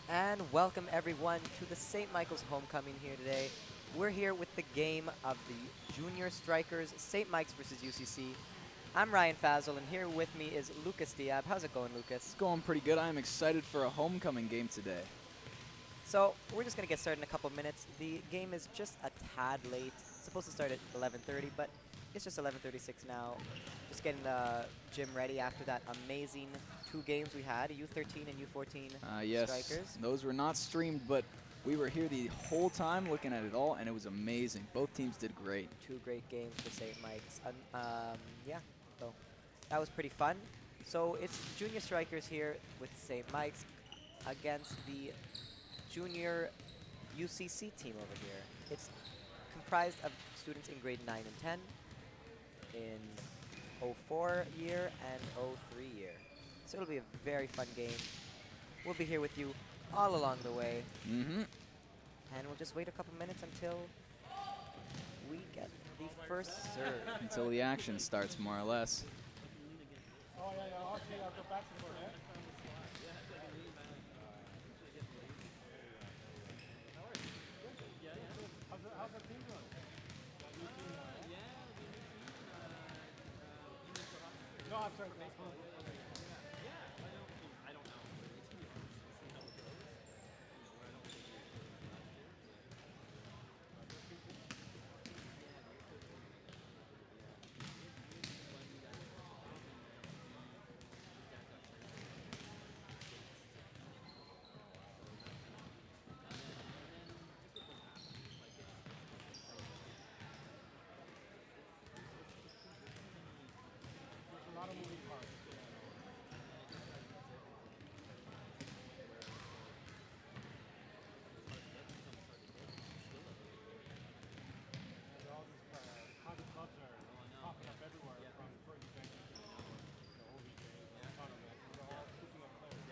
And welcome everyone to the St. Michael's Homecoming here today. We're here with the game of the Junior Strikers, St. Mike's versus UCC. I'm Ryan Fazel, and here with me is Lucas Diab. How's it going, It's Lucas? going pretty good. I'm excited for a homecoming game today. So we're just gonna get started in a couple minutes. The game is just a tad late. It's supposed to start at 11:30, but it's just 11:36 now. Just getting the gym ready after that amazing two games we had, U13 and U14 Yes, Strikers. those were not streamed, but we were here the whole time looking at it all, and it was amazing. Both teams did great. Two great games for St. Mike's. Yeah, so that was pretty fun. So it's Junior Strikers here with St. Mike's against the Junior UCC team over here. It's comprised of students in grade 9 and 10 in 04 year and 03 year. So it'll be a very fun game. We'll be here with you all along the way. Mm-hmm. And we'll just wait a couple minutes until we get the first serve. Until the action starts, more or less. Oh, yeah, yeah. Okay, I'll go back to the board, eh? How's the team doing? No, I'm sorry. There's a lot of moving parts. And all these private clubs are popping up everywhere from first division to OVJ, tournament. They're all scooping up players.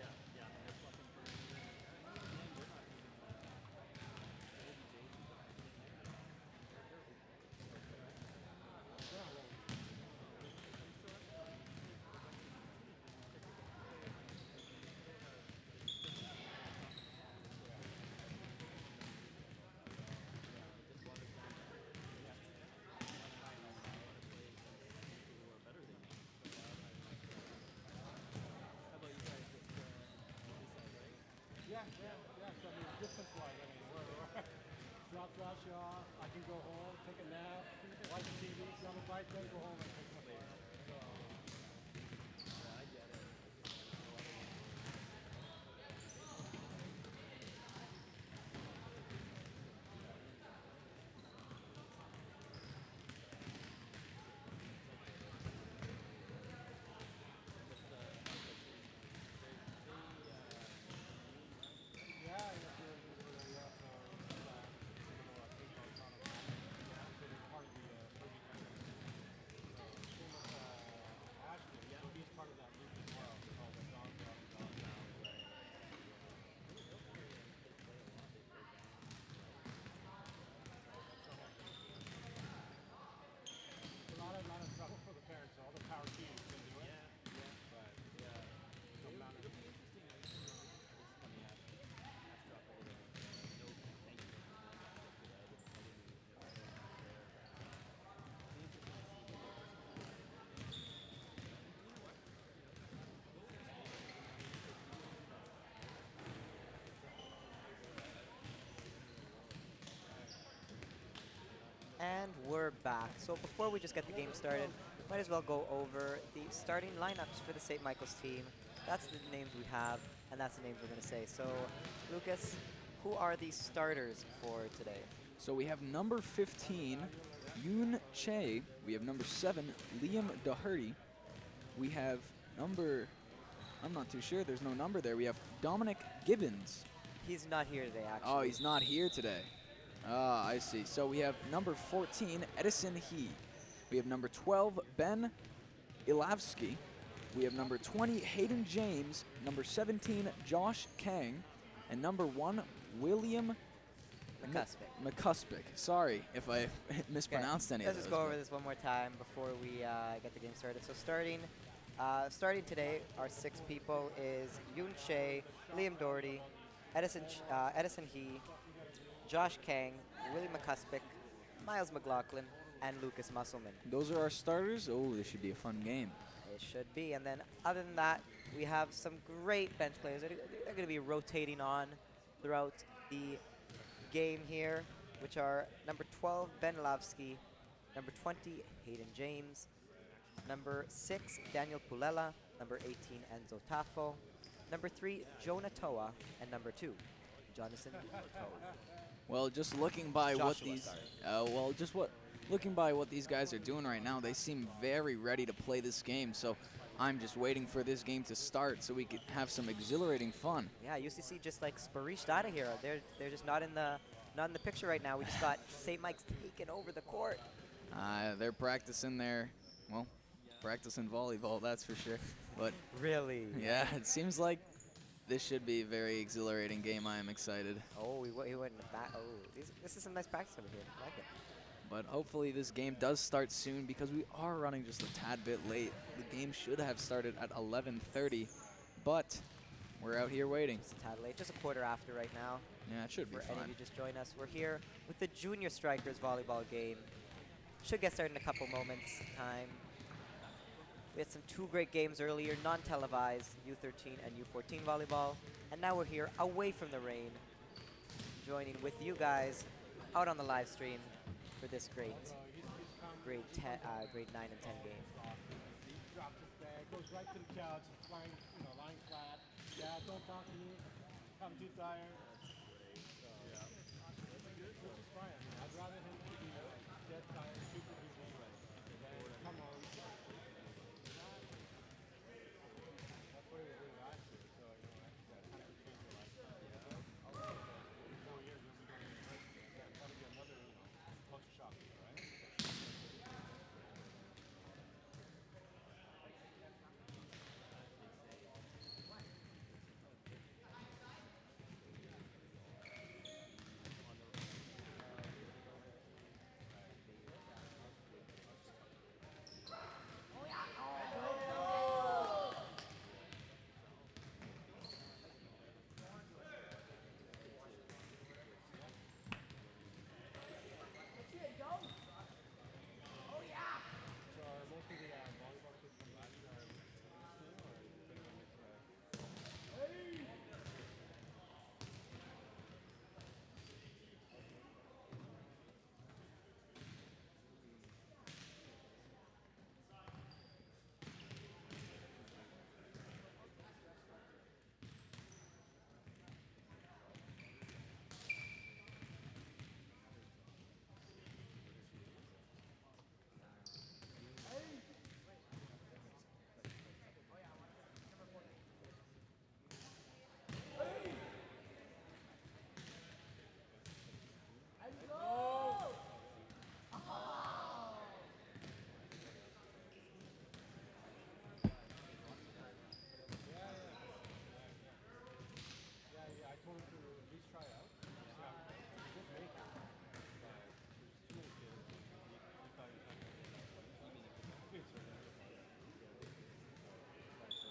Yeah, well, yeah. So, I mean, distance-wise, I mean, we're drop you off. I can go home, take a nap, watch TV, sit on the bike, then go home and take some fun. Yeah, yeah, yeah. So it's baseball tournament. So it's part of the movie tournament. So same with Ashton. So he's part of that loop as well. Called the Dog Dog Dog Dog. It's a lot of trouble for the parents. All the power teams can do it. But some amount of And we're back. So before we just get the game started, might as well go over the starting lineups for the St. Michael's team. That's the names we have, and that's the names we're going to say. So, Lucas, who are the starters for today? So we have number 15, Yoon Che. We have number 7, Liam Doherty. We have number, I'm not too sure, there's no number there. We have Dominic Gibbons. He's not here today, actually. Oh, he's not here today. Ah, I see. So we have number 14, Edison He. We have number 12, Ben Ilavsky. We have number 20, Hayden James. Number 17, Josh Kang. And number 1, William McCuspic. Sorry if I mispronounced any of Let's those. just go over but- this one more time before we get the game started. So starting today, our 6 people is Yoon Che, Liam Doherty, Edison He, Josh Kang, Willie McCuspick, Miles McLaughlin, and Lucas Musselman. Those are our starters. Oh, this should be a fun game. It should be. And then other than that, we have some great bench players that are going to be rotating on throughout the game here, which are number 12, Ben Lavsky, number 20, Hayden James, number 6, Daniel Pulela, number 18, Enzo Tafo, number 3, Jonah Toa, and number 2, Jonathan Toa. Well, just looking by what Joshua, these, sorry. looking by what these guys are doing right now, they seem very ready to play this game. So I'm just waiting for this game to start so we can have some exhilarating fun. Yeah, UCC just like sparished out of here. They're just not in the picture right now. We just got St. Mike's taking over the court. They're practicing practicing volleyball, that's for sure. But Really? yeah, it seems like this should be a very exhilarating game. I am excited. Oh, he went in the back. Oh, this is some nice practice over here. I like it. But hopefully this game does start soon because we are running just a tad bit late. The game should have started at 11:30, but we're out here waiting. Just a tad late, just a quarter after right now. Yeah, it should be For any of fine. you just join us, we're here with the Junior Strikers volleyball game. Should get started in a couple moments time. We had some 2 great games earlier, non-televised, U13 and U14 volleyball. And now we're here away from the rain, joining with you guys out on the live stream for this grade 9 and 10 game. He drops his bag, goes right to the couch, lying, lying flat. Yeah, don't talk to me. I'm too tired. Which is fine. I mean, I'd rather him to be dead tired, super busy, than come home. That's what he was doing last year. So, that kind of changed your lifestyle. 4 years, you'll be going to university. That'll be another, culture shock, right? So are most of the volleyball kids from last year are in school, or is anyone mixed? Yeah, I told him to at least try out. See how he does. He did make it, but there's too many kids. He thought he was not going to make it. So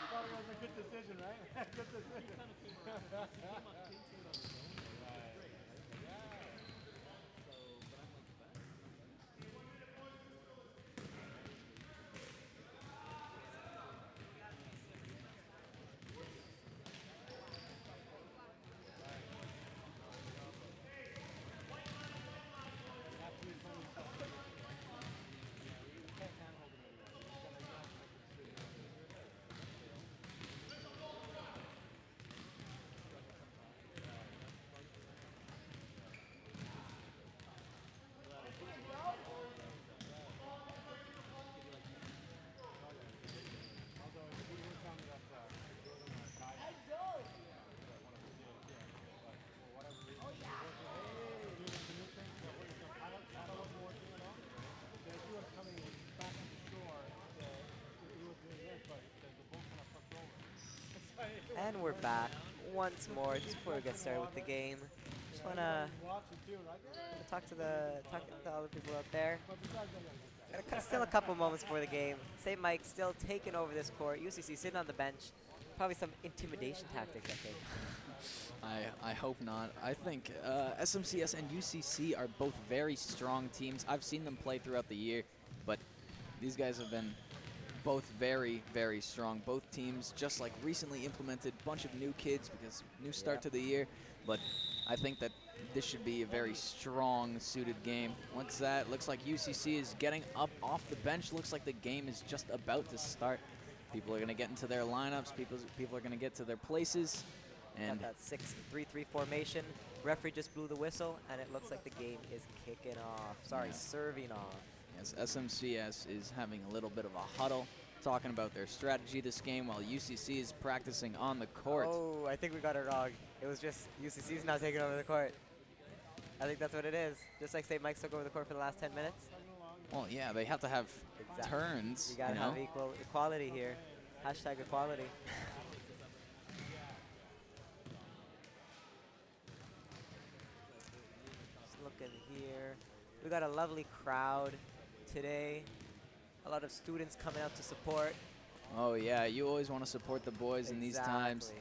Thought it was a good decision, right? Good decision. And we're back once more. Just before we get started with the game, just wanna talk to all the people out there. Still a couple moments before the game. St. Mike's still taking over this court. UCC sitting on the bench. Probably some intimidation tactics, I think. I hope not. I think SMCS and UCC are both very strong teams. I've seen them play throughout the year, but these guys have been both very, very strong. Both teams just like recently implemented a bunch of new kids because new start to the year, but I think that this should be a very strong suited game. What's that? Looks like UCC is getting up off the bench. Looks like the game is just about to start. People are going to get into their lineups. People are going to get to their places. And got that 6-3-3 formation. Referee just blew the whistle, and it looks like the game is kicking off. Sorry, serving off. yes, SMCS is having a little bit of a huddle, talking about their strategy this game while UCC is practicing on the court. Oh, I think we got it wrong. It was just UCC's now taking over the court. I think that's what it is. Just like St. Mike's took over the court for the last 10 minutes. Well, yeah, they have to have turns. You gotta have equality here. Hashtag equality. Just looking here. We got a lovely crowd today. A lot of students coming out to support. Oh yeah, you always want to support the boys in these times.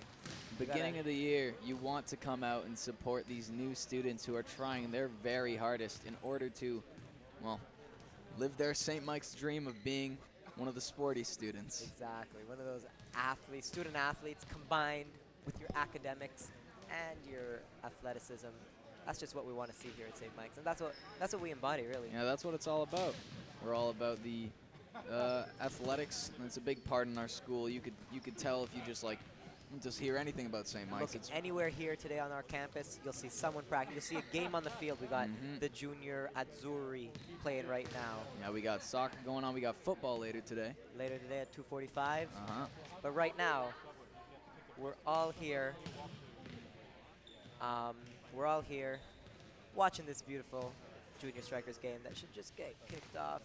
Beginning of the year, you want to come out and support these new students who are trying their very hardest in order to, well, live their St. Mike's dream of being one of the sporty students. Exactly, one of those athletes, student athletes combined with your academics and your athleticism. That's just what we want to see here at St. Mike's, and that's what we embody, really. Yeah, that's what it's all about. We're all about the athletics, and it's a big part in our school. You could tell if you just hear anything about St. Mike's. Look, anywhere here today on our campus, you'll see someone practice. You'll see a game on the field. We got the junior Azzurri playing right now. Yeah, we got soccer going on. We got football later today. Later today at 2:45. But right now, we're all here. We're all here watching this beautiful Junior Strikers game that should just get kicked off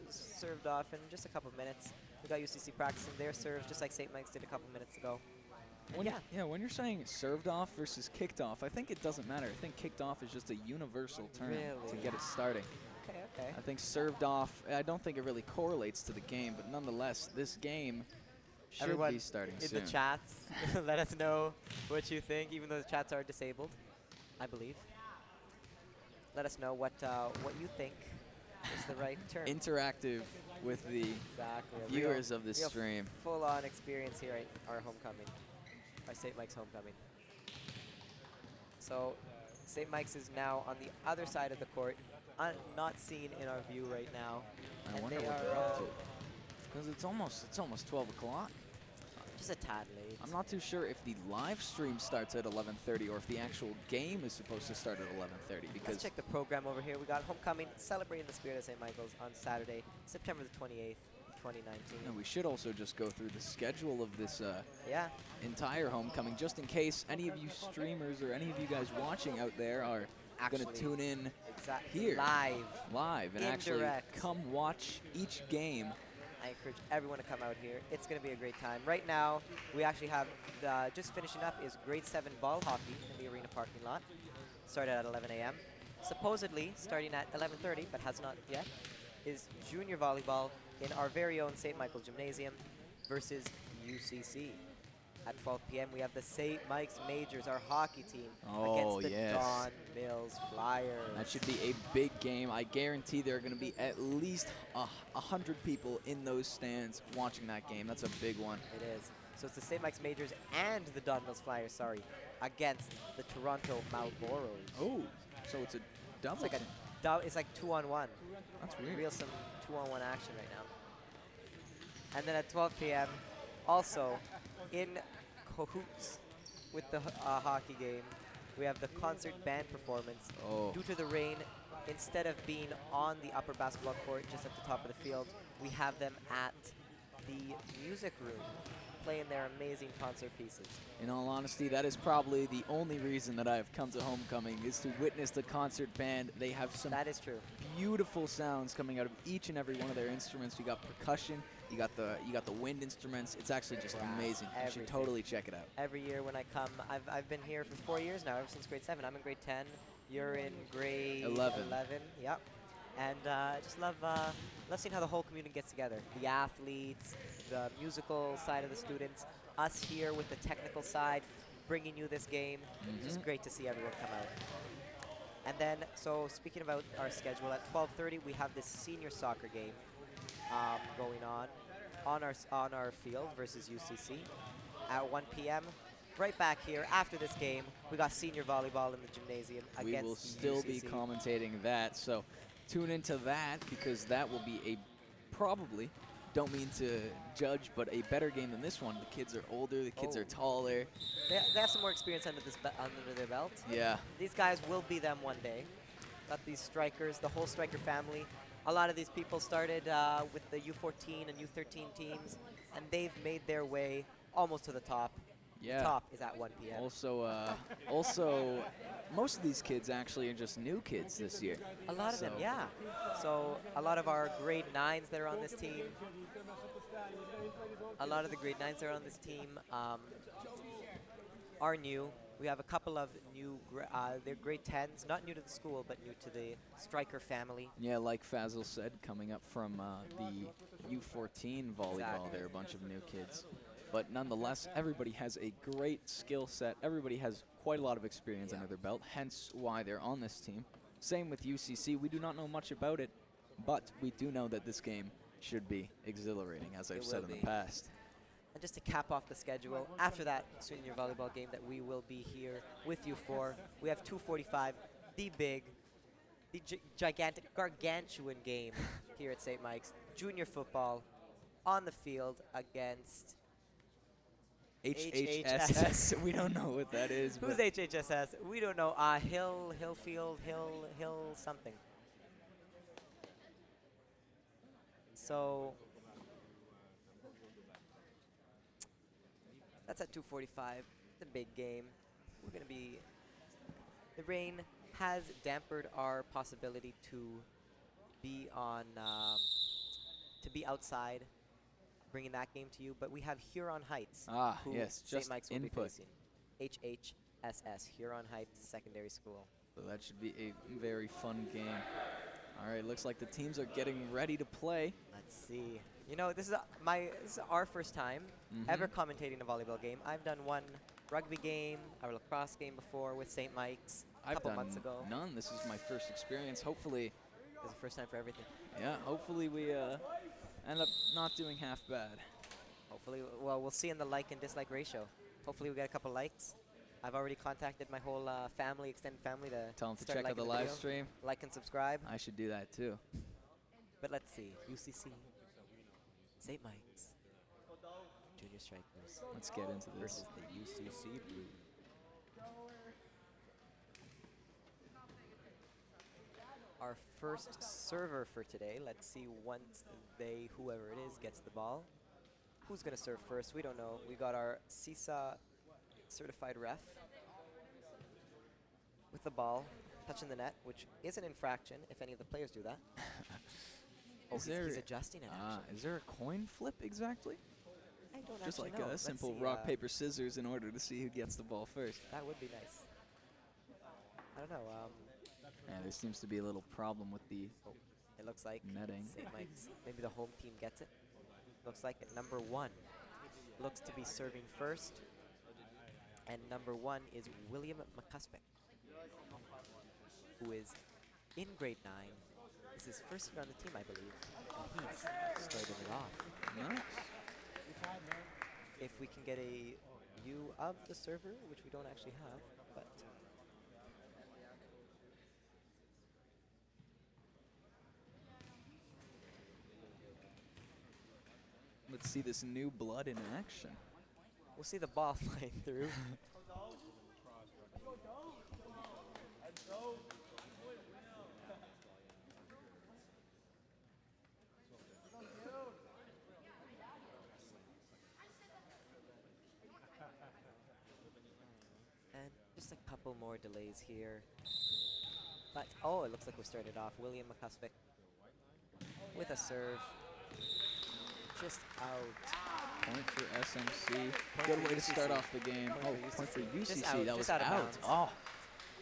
served off in just a couple minutes. We got UCC practicing their serves just like St. Mike's did a couple minutes ago. When you're saying served off versus kicked off, I think it doesn't matter. I think kicked off is just a universal term to get it starting. Okay. I think served off, I don't think it really correlates to the game, but nonetheless, this game should be starting soon. In the chats, let us know what you think, even though the chats are disabled, I believe. Let us know what you think is the right term. Interactive with the viewers of this stream. Full-on experience here at our homecoming, our St. Mike's homecoming. So St. Mike's is now on the other side of the court, not seen in our view right now. I wonder what they're up to. Because it's almost 12 o'clock. Just a tad late. I'm not too sure if the live stream starts at 11:30 or if the actual game is supposed to start at 11:30. Because let's check the program over here. We got homecoming, celebrating the spirit of St. Michael's on Saturday, September the 28th, 2019. And we should also just go through the schedule of this entire homecoming, just in case any of you streamers or any of you guys watching out there are going to tune in here live and actually come watch each game. I encourage everyone to come out here. It's going to be a great time. Right now, we actually have, just finishing up, is grade 7 ball hockey in the arena parking lot. Started at 11 a.m. Supposedly, starting at 11:30, but has not yet, is junior volleyball in our very own St. Michael's Gymnasium versus UCC. At 12 p.m., we have the St. Mike's Majors, our hockey team, against the Don Mills Flyers. That should be a big game. I guarantee there are going to be at least 100 people in those stands watching that game. That's a big one. It is. So it's the St. Mike's Majors and the Don Mills Flyers, against the Toronto Marlboros. Oh, so it's a double. It's like 2-on-1. That's weird. Real some 2-on-1 action right now. And then at 12 p.m., also in cahoots with the hockey game, we have the concert band performance. Due to the rain, instead of being on the upper basketball court just at the top of the field, we have them at the music room playing their amazing concert pieces. In all honesty, that is probably the only reason that I have come to homecoming, is to witness the concert band. They have some that is true. Beautiful sounds coming out of each and every one of their instruments. We got percussion, You got the wind instruments. It's actually just Brass, amazing. You should everything. totally check it out. Every year when I come, I've been here for 4 years now, ever since grade 7. I'm in grade 10. You're in grade 11. 11. Yep. And I just love seeing how the whole community gets together. The athletes, the musical side of the students, us here with the technical side, bringing you this game. Just great to see everyone come out. And then, so speaking about our schedule, at 12:30 we have this senior soccer game going on our field versus UCC. At 1 p.m., right back here after this game, we got senior volleyball in the gymnasium We against will the still be UCC. commentating that, so tune into that because that will be a probably, don't mean to judge, but a better game than this one. The kids are older, the kids Oh. are taller. They have some more experience under their belt. Yeah. These guys will be them one day. Got these strikers, the whole striker family. A lot of these people started with the U14 and U13 teams, and they've made their way almost to the top. Yeah. The top is at 1 p.m. Also, most of these kids actually are just new kids this year. A lot of them, So- yeah. So a lot of our grade 9s that are on this team, a lot of the grade 9s that are on this team are new. We have a couple of new, they're grade 10s, not new to the school, but new to the striker family. Yeah, like Fazil said, coming up from the U14 volleyball, Exactly. there are a bunch of new kids. But nonetheless, everybody has a great skill set. Everybody has quite a lot of experience Yeah. under their belt, hence why they're on this team. Same with UCC. We do not know much about it, but we do know that this game should be exhilarating, as I've It said will in the be. past. And just to cap off the schedule, after that senior volleyball game that we will be here with you for, we have 2:45, the gigantic, gargantuan game here at St. Mike's. Junior football on the field against HHSS, we don't know what that is. who's but HHSS? We don't know. Hill something. So that's at 2:45. It's a big game. We're gonna be. The rain has dampened our possibility to be on, to be outside, bringing that game to you. But we have Huron Heights, who yes, St. just Mike's will input. be facing. HHSS, Huron Heights Secondary School. So that should be a very fun game. All right, looks like the teams are getting ready to play. Let's see. You know, this is our first time ever commentating a volleyball game. I've done one rugby game, a lacrosse game before with St. Mike's a I've couple done months ago. none. This is my first experience. Hopefully, It's the first time for everything. yeah, hopefully we end up not doing half bad. Hopefully, well, we'll see in the like and dislike ratio. Hopefully, we get a couple likes. I've already contacted my whole family, extended family, to Tell them to start check out the liking live video, stream. like and subscribe. I should do that too. But let's see, UCC, St. Mike's, Junior Strikers Let's get into this. versus the UCC Blue. Our first server for today. Let's see once whoever it is, gets the ball. Who's gonna serve first? We don't know. We got our CISA certified ref with the ball, touching the net, which is an infraction if any of the players do that. Is he's there- adjusting it, actually. Is there a coin flip exactly? I don't Just actually like know. a Let's simple see, rock, paper, scissors in order to see who gets the ball first. That would be nice. I don't know. Yeah, there seems to be a little problem with the It looks like netting. St. Mike's. Maybe the home team gets it. Looks like at number 1 looks to be serving first. And number 1 is William McCuspick, who is in grade 9. This is his first year on the team, I believe. And he's starting it off. Nice. If we can get a view of the server, which we don't actually have, but Let's see this new blood in action. we'll see the ball flying through. And just a couple more delays here. But, oh, it looks like we're started off. William McCuspick with a serve. just out. Point for SMC. Point Good for way to start UCC. off the game. Point Oh, for point for UCC. UCC. Just out, That was just out of out. bounds. Oh,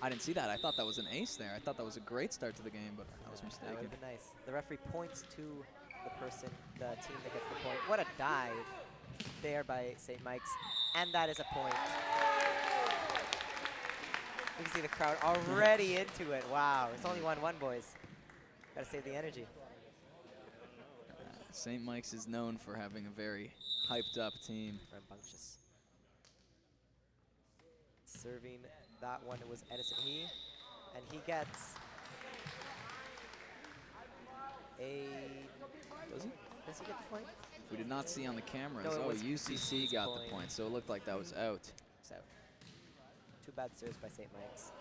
I didn't see that. I thought that was an ace there. I thought that was a great start to the game, but I was That would mistaken. have been nice. The referee points to the person, the team that gets the point. What a dive there by St. Mike's. And that is a point. You can see the crowd already into it. Wow, it's only 1-1, boys. Gotta save the energy. St. Mike's is known for having a very hyped up team. Rambunctious. Serving that one was Edison He, and he gets a. Does he? Does he get the point? We did not see on the cameras. No, it Oh, was UCC got the point. point, so it looked like that was out. So, 2 bad serves by St. Mike's.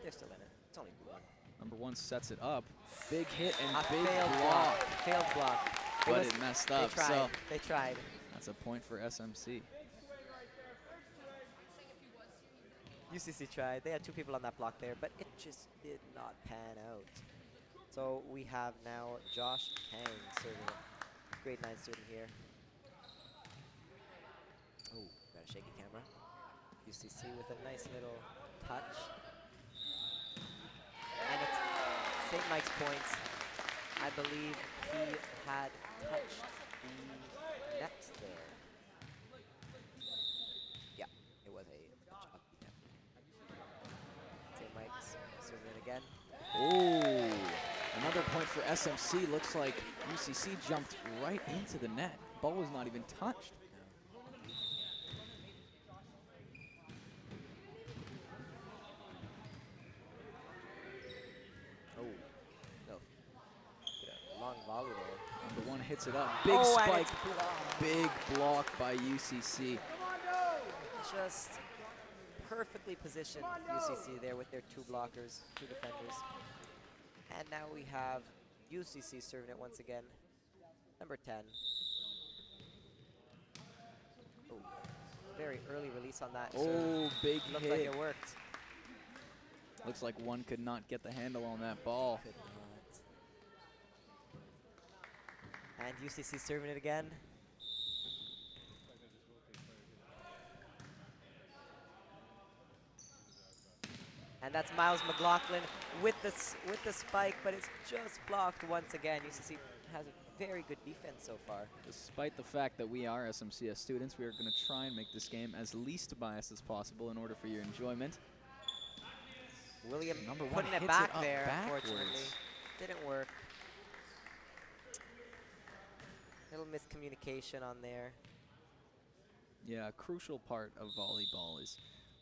They're still in it. It's only 1. Number 1 sets it up. Big hit and A big failed block. Failed block. But was- it messed They up, tried. so They tried. that's a point for SMC. UCC tried. They had 2 people on that block there, but it just did not pan out. So we have now Josh Kang serving it. Grade 9 student here. Oh, got a shaky camera. UCC with a nice little touch. And it's St. Mike's points. I believe he had touched the net there. Yeah, it was a touch of the net. St. Mike's serving it again. Oh, another point for SMC. Looks like UCC jumped right into the net. Ball was not even touched. Oh, no. Get a long volley there. Number 1 hits it up. Big And spike. it's blocked. Big block by UCC. Just perfectly positioned UCC there with their 2 blockers, 2 defenders. And now we have UCC serving it once again. Number 10. Oh, very early release on that serve. Oh, big Looked hit. like it worked. Looks like 1 could not get the handle on that ball. Could not. And UCC serving it again. And that's Miles McLaughlin with the spike, but it's just blocked once again. UCC has a very good defense so far. Despite the fact that we are SMCS students, we are going to try and make this game as least biased as possible in order for your enjoyment. William Number 1 putting it hits back it up there, backwards. unfortunately. Didn't work. Little miscommunication on there. Yeah, a crucial part of volleyball is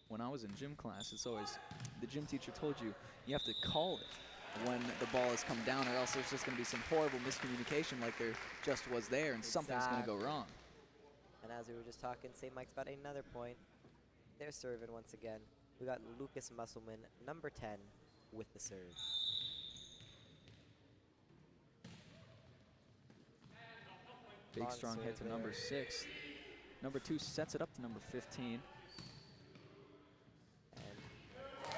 when I was in gym class, it's always the gym teacher told you you have to call it when the ball has come down, or else there's just going to be some horrible miscommunication like there just was there, and something's going to go wrong. And as we were just talking, St. Mike's got another point. They're serving once again. We got Lucas Musselman, number 10, with the serve. Big Long strong hit serve to number there. 6. Number 2 sets it up to number 15. And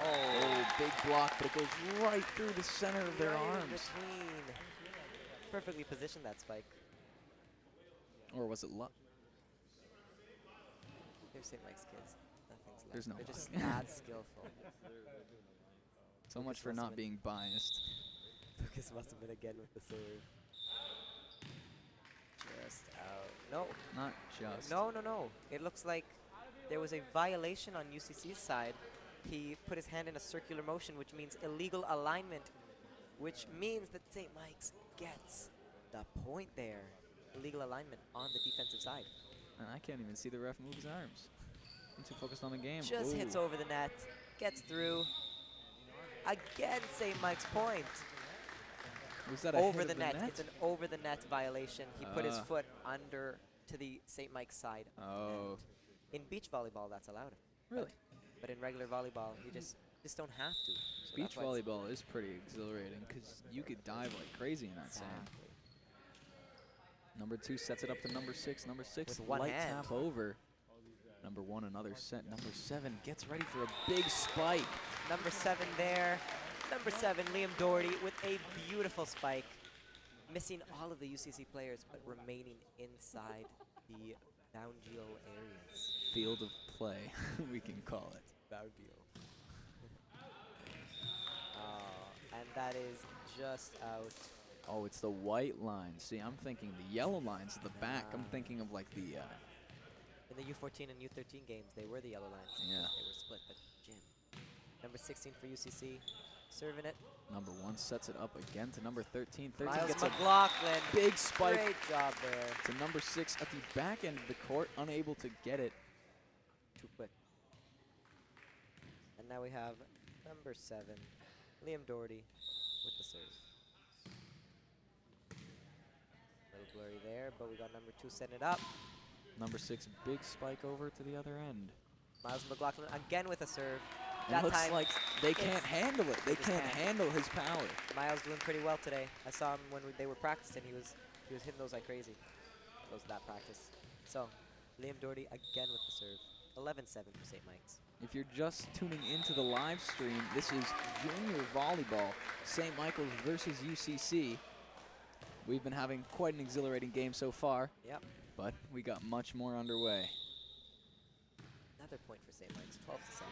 Oh, big block, but it goes right through the center of their right in arms. between. Perfectly positioned, that spike. Or was it luck? They're St. Mike's kids. Nothing's left. There's no They're luck. just that skillful. So much for not being biased. Lucas Musselman again with the serve. Just out. No, Not just. no. It looks like there was a violation on UCC's side. He put his hand in a circular motion, which means illegal alignment, which means that St. Mike's gets the point there. Illegal alignment on the defensive side. And I can't even see the ref move his arms. I'm too focused on the game. Just Ooh. hits over the net, gets through. Again, St. Mike's point. Was that a Over hit the of net. It's an over the net violation. He put his Ah. foot under to the St. Mike's side. Oh, In beach volleyball, that's allowed. really? But in regular volleyball, you just don't have to. So Beach that's why it's- volleyball is pretty exhilarating because you could dive like crazy in that sand. Exactly. Number 2 sets it up to number 6. Number 6, With one light hand. tap over. Number 1, another set. Number 7 gets ready for a big spike. Number 7 there. Number 7, Liam Doherty with a beautiful spike. missing all of the UCC players, but remaining inside the Downgeo areas. Field of play, we can call it. Downgeo. And that is just out. Oh, it's the white line. See, I'm thinking the yellow line's at the back. I'm Nah. thinking of like the, In the U14 and U13 games, they were the yellow lines. Yeah. They were split, but Jim. Number 16 for UCC, serving it. number 1 sets it up again to number 13. 13 Miles gets a McLaughlin. big spike Great job there. to number 6 at the back end of the court, unable to get it. Too quick. And now we have number 7, Liam Doherty with the serve. Little blurry there, but we got number 2 setting it up. Number 6, big spike over to the other end. Miles McLaughlin again with a serve. It That looks time like they it's- can't handle it. They just can't can't. handle his power. Miles doing pretty well today. I saw him when they were practicing. He was hitting those like crazy. That practice. So, Liam Doherty again with the serve. 11-7 for St. Mike's. If you're just tuning into the live stream, this is junior volleyball, St. Michael's versus UCC. We've been having quite an exhilarating game so far, Yep. but we got much more underway. Another point for St. Mike's. 12-7.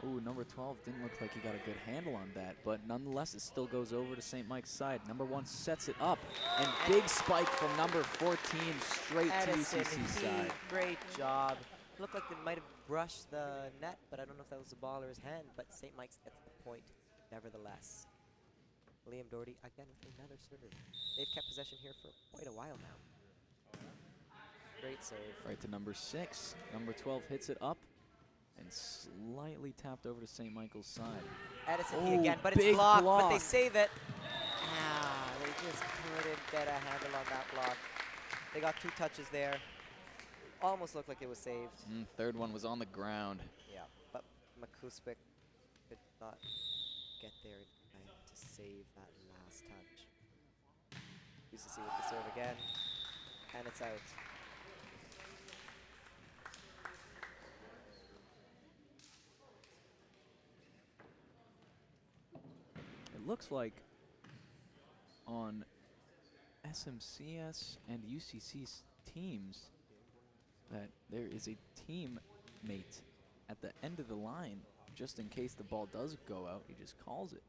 Ooh, number 12 didn't look like he got a good handle on that, but nonetheless, it still goes over to St. Mike's side. Number 1 sets it up, and big spike from number 14 straight to Edison, UCC side. great job. Looked like they might have brushed the net, but I don't know if that was the ball or his hand, but St. Mike's gets the point nevertheless. Liam Doherty again with another serve. They've kept possession here for quite a while now. Great serve. Right to number 6. Number 12 hits it up and slightly tapped over to St. Michael's side. Edison Oh, again, but it's big blocked, but block. they save it. Ah, they just couldn't get a handle on that block. They got 2 touches there. Almost looked like it was saved. Third one was on the ground. Yeah, but McCuspic could not get there in time to save that last touch. UCC with the serve again, and it's out. It looks like on SMCS and UCC's teams that there is a teammate at the end of the line just in case the ball does go out. He just calls it.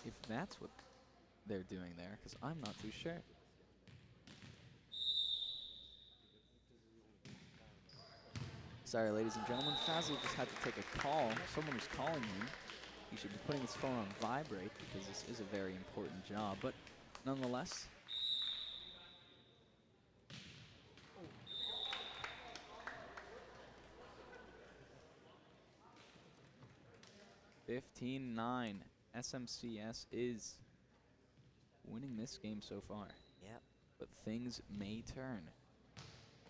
If that's what they're doing there, because I'm not too sure. Sorry, ladies and gentlemen, Fazil just had to take a call. Someone was calling him. He should be putting his phone on vibrate because this is a very important job, but nonetheless. (15-9). SMCS is winning this game so far. Yep, But things may turn.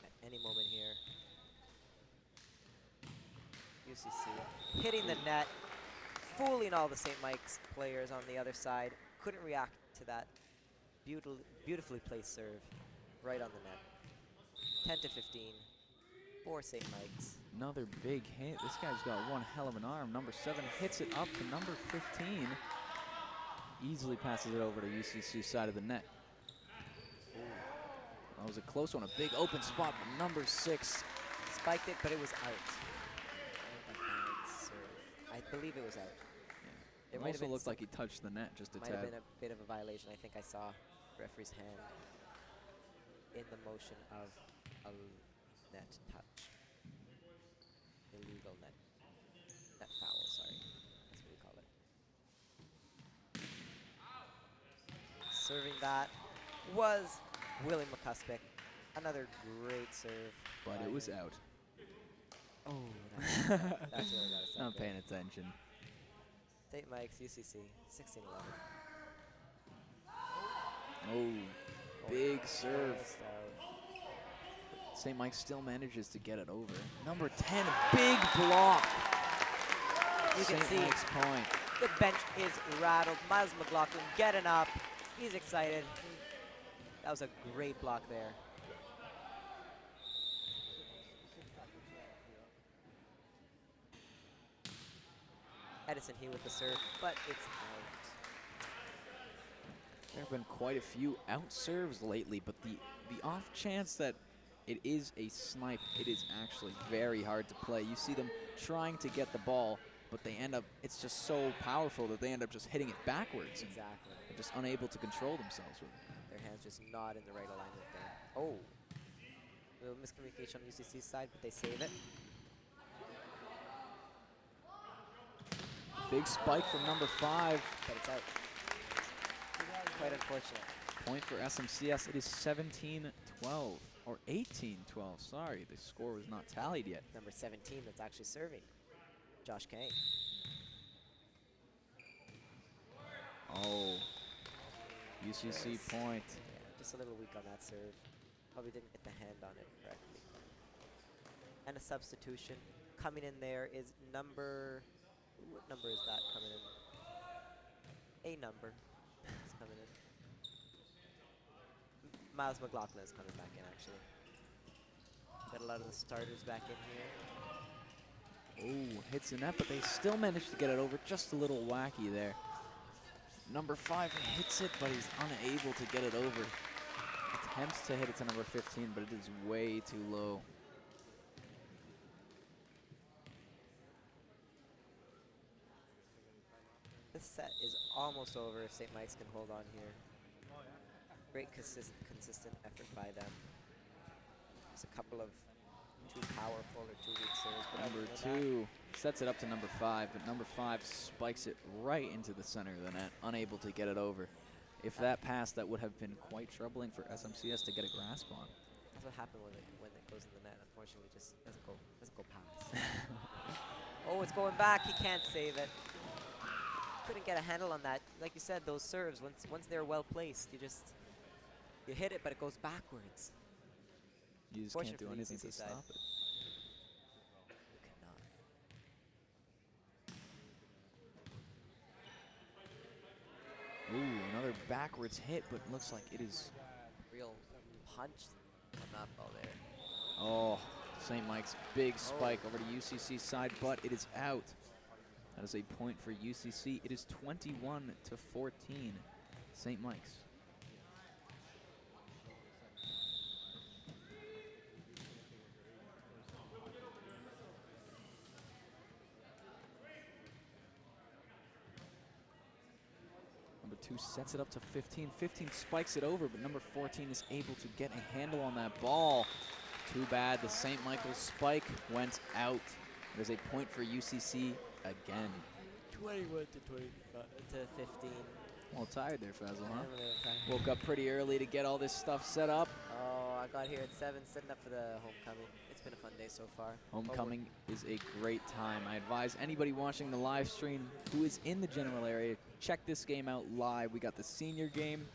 at any moment here. UCC hitting the net, fooling all the St. Mike's players on the other side. Couldn't react to that beautifully placed serve right on the net. 10-15 for St. Mike's. Another big hit. This guy's got one hell of an arm. Number 7 hits it up to number 15. Easily passes it over to UCC side of the net. That was a close one. A big open spot, but number 6. Spiked it, but it was out. And a bad serve. I believe it was out. It might have also been looked some- like he touched the net just a Might have tad. been a bit of a violation. I think I saw referee's hand in the motion of a net touch. Illegal net foul, sorry. That's what we call it. Serving that was Willie McCuspic. Another great serve. But by it was him. out. Oh, that's really got us Not paying attention. St. Mike's, UCC, 16-11. Oh, big serve. Almost out. St. Mike still manages to get it over. Number 10, big block. You can St. see Mike's point. the bench is rattled. Miles McLaughlin getting up. He's excited. That was a great block there. Edison here with the serve, but it's out. There have been quite a few out serves lately, but the off chance that it is a snipe, it is actually very hard to play. You see them trying to get the ball, but they end up, it's just so powerful that they end up just hitting it backwards. Exactly. They're just unable to control themselves with it. Their hands just not in the right alignment there. Oh. A little miscommunication on UCC's side, but they save it. Big spike from number 5. But it's out. Quite unfortunate. Point for SMCS. It is 17-12, or 18-12. Sorry, the score was not tallied yet. Number 17 that's actually serving. Josh Kane. Oh, UCC Yes. point. Yeah, just a little weak on that serve. Probably didn't get the hand on it correctly. And a substitution. Coming in there is number... What number is that coming in? A number is coming in. Miles McLaughlin is coming back in, actually. Got a lot of the starters back in here. Oh, hits the net, but they still managed to get it over. Just a little wacky there. Number 5 hits it, but he's unable to get it over. Attempts to hit it to number 15, but it is way too low. This set is almost over if St. Mike's can hold on here. Great consistent effort by them. Just a couple of too powerful or too weak serves. But Number other than 2 sets it up to number 5, but number 5 spikes it right into the center of the net, unable to get it over. If that passed, that would have been quite troubling for SMCS to get a grasp on. That's what happened when it goes in the net. Unfortunately, it just doesn't go past. Oh, it's going back. He can't save it. Couldn't get a handle on that. Like you said, those serves, once they're well placed, you hit it, but it goes backwards. You just can't do anything to stop it. You cannot. Ooh, another backwards hit, but looks like it is. Real punch on that ball there. Oh, St. Mike's big spike over to UCC's side, but it is out. That is a point for UCC. It is 21-14, St. Mike's. Number 2 sets it up to 15. 15 spikes it over, but number 14 is able to get a handle on that ball. Too bad the St. Michael's spike went out. There's a point for UCC again. 21 to 15. Well, tired there, Faisal, huh? I'm a little tired. Woke up pretty early to get all this stuff set up. Oh, I got here at 7, setting up for the homecoming. It's been a fun day so far. Homecoming is a great time. I advise anybody watching the live stream who is in the general area, check this game out live. We got the senior game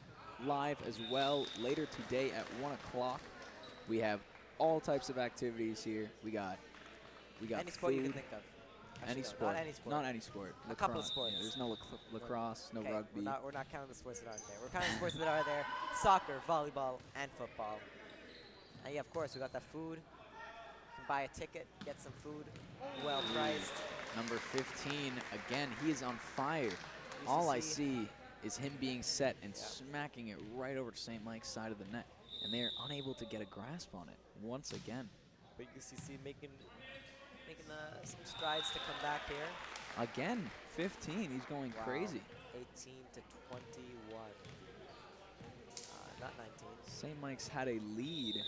live as well later today at 1 o'clock. We have all types of activities here. We got any sport you can food. think of. Actually, Any no, sport. Not any sport. Not any sport. A couple of Lacrosse. sports. Yeah, there's no lacrosse, no Okay, rugby. We're not counting the sports that aren't there. We're counting the sports that are there. Soccer, volleyball, and football. And yeah, of course, we got that food. You can buy a ticket, get some food, well priced. Number 15, again, he is on fire. All I UCC. see is him being set and smacking it right over to St. Mike's side of the net. And they are unable to get a grasp on it once again. But UCC making some strides to come back here. Again, 15, he's going Wow. crazy. 18 to 21. Not 19. St. Mike's had a lead,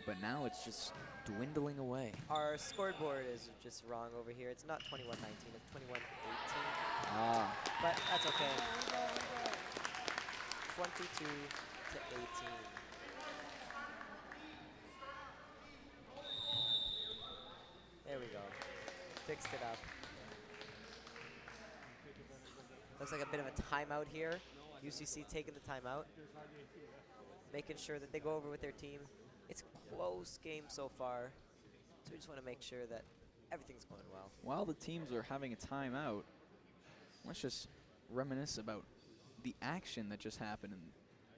but now it's just dwindling away. Our scoreboard is just wrong over here. It's not 21-19, it's 21-18. Ah, But that's okay. 22 to 18. There we go. Fixed it up. Looks like a bit of a timeout here. UCC taking the timeout. Making sure that they go over with their team. It's a close game so far. So we just want to make sure that everything's going well. while the teams are having a timeout, let's just reminisce about the action that just happened in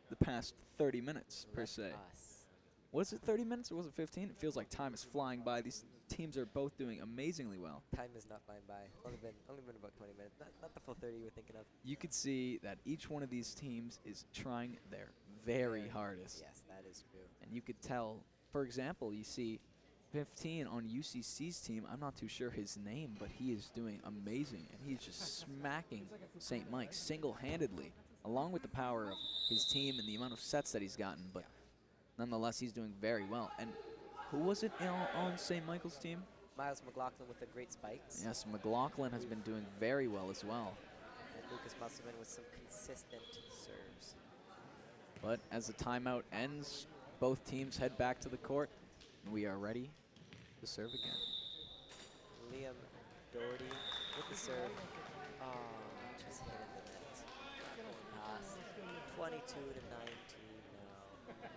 the past 30 minutes, per Let se. us. Was it 30 minutes or was it 15? It feels like time is flying by. These teams are both doing amazingly well. Time is not flying by. Only been about 20 minutes. Not the full 12:30 you were thinking of. You could see that each one of these teams is trying their very hardest. Yes, that is true. And you could tell, for example, you see 15 on UCC's team. I'm not too sure his name, but he is doing amazing. And he's just smacking St. Mike's single-handedly, along with the power of his team and the amount of sets that he's gotten. But nonetheless, he's doing very well. And who was it on St. Michael's team? Miles McLaughlin with the great spikes. Yes, McLaughlin has been doing very well as well. And Lucas Musselman with some consistent serves. But as the timeout ends, both teams head back to the court. And we are ready to serve again. Liam Doherty with the serve. Oh, just hit in the net. Pass. 22 to 19 now.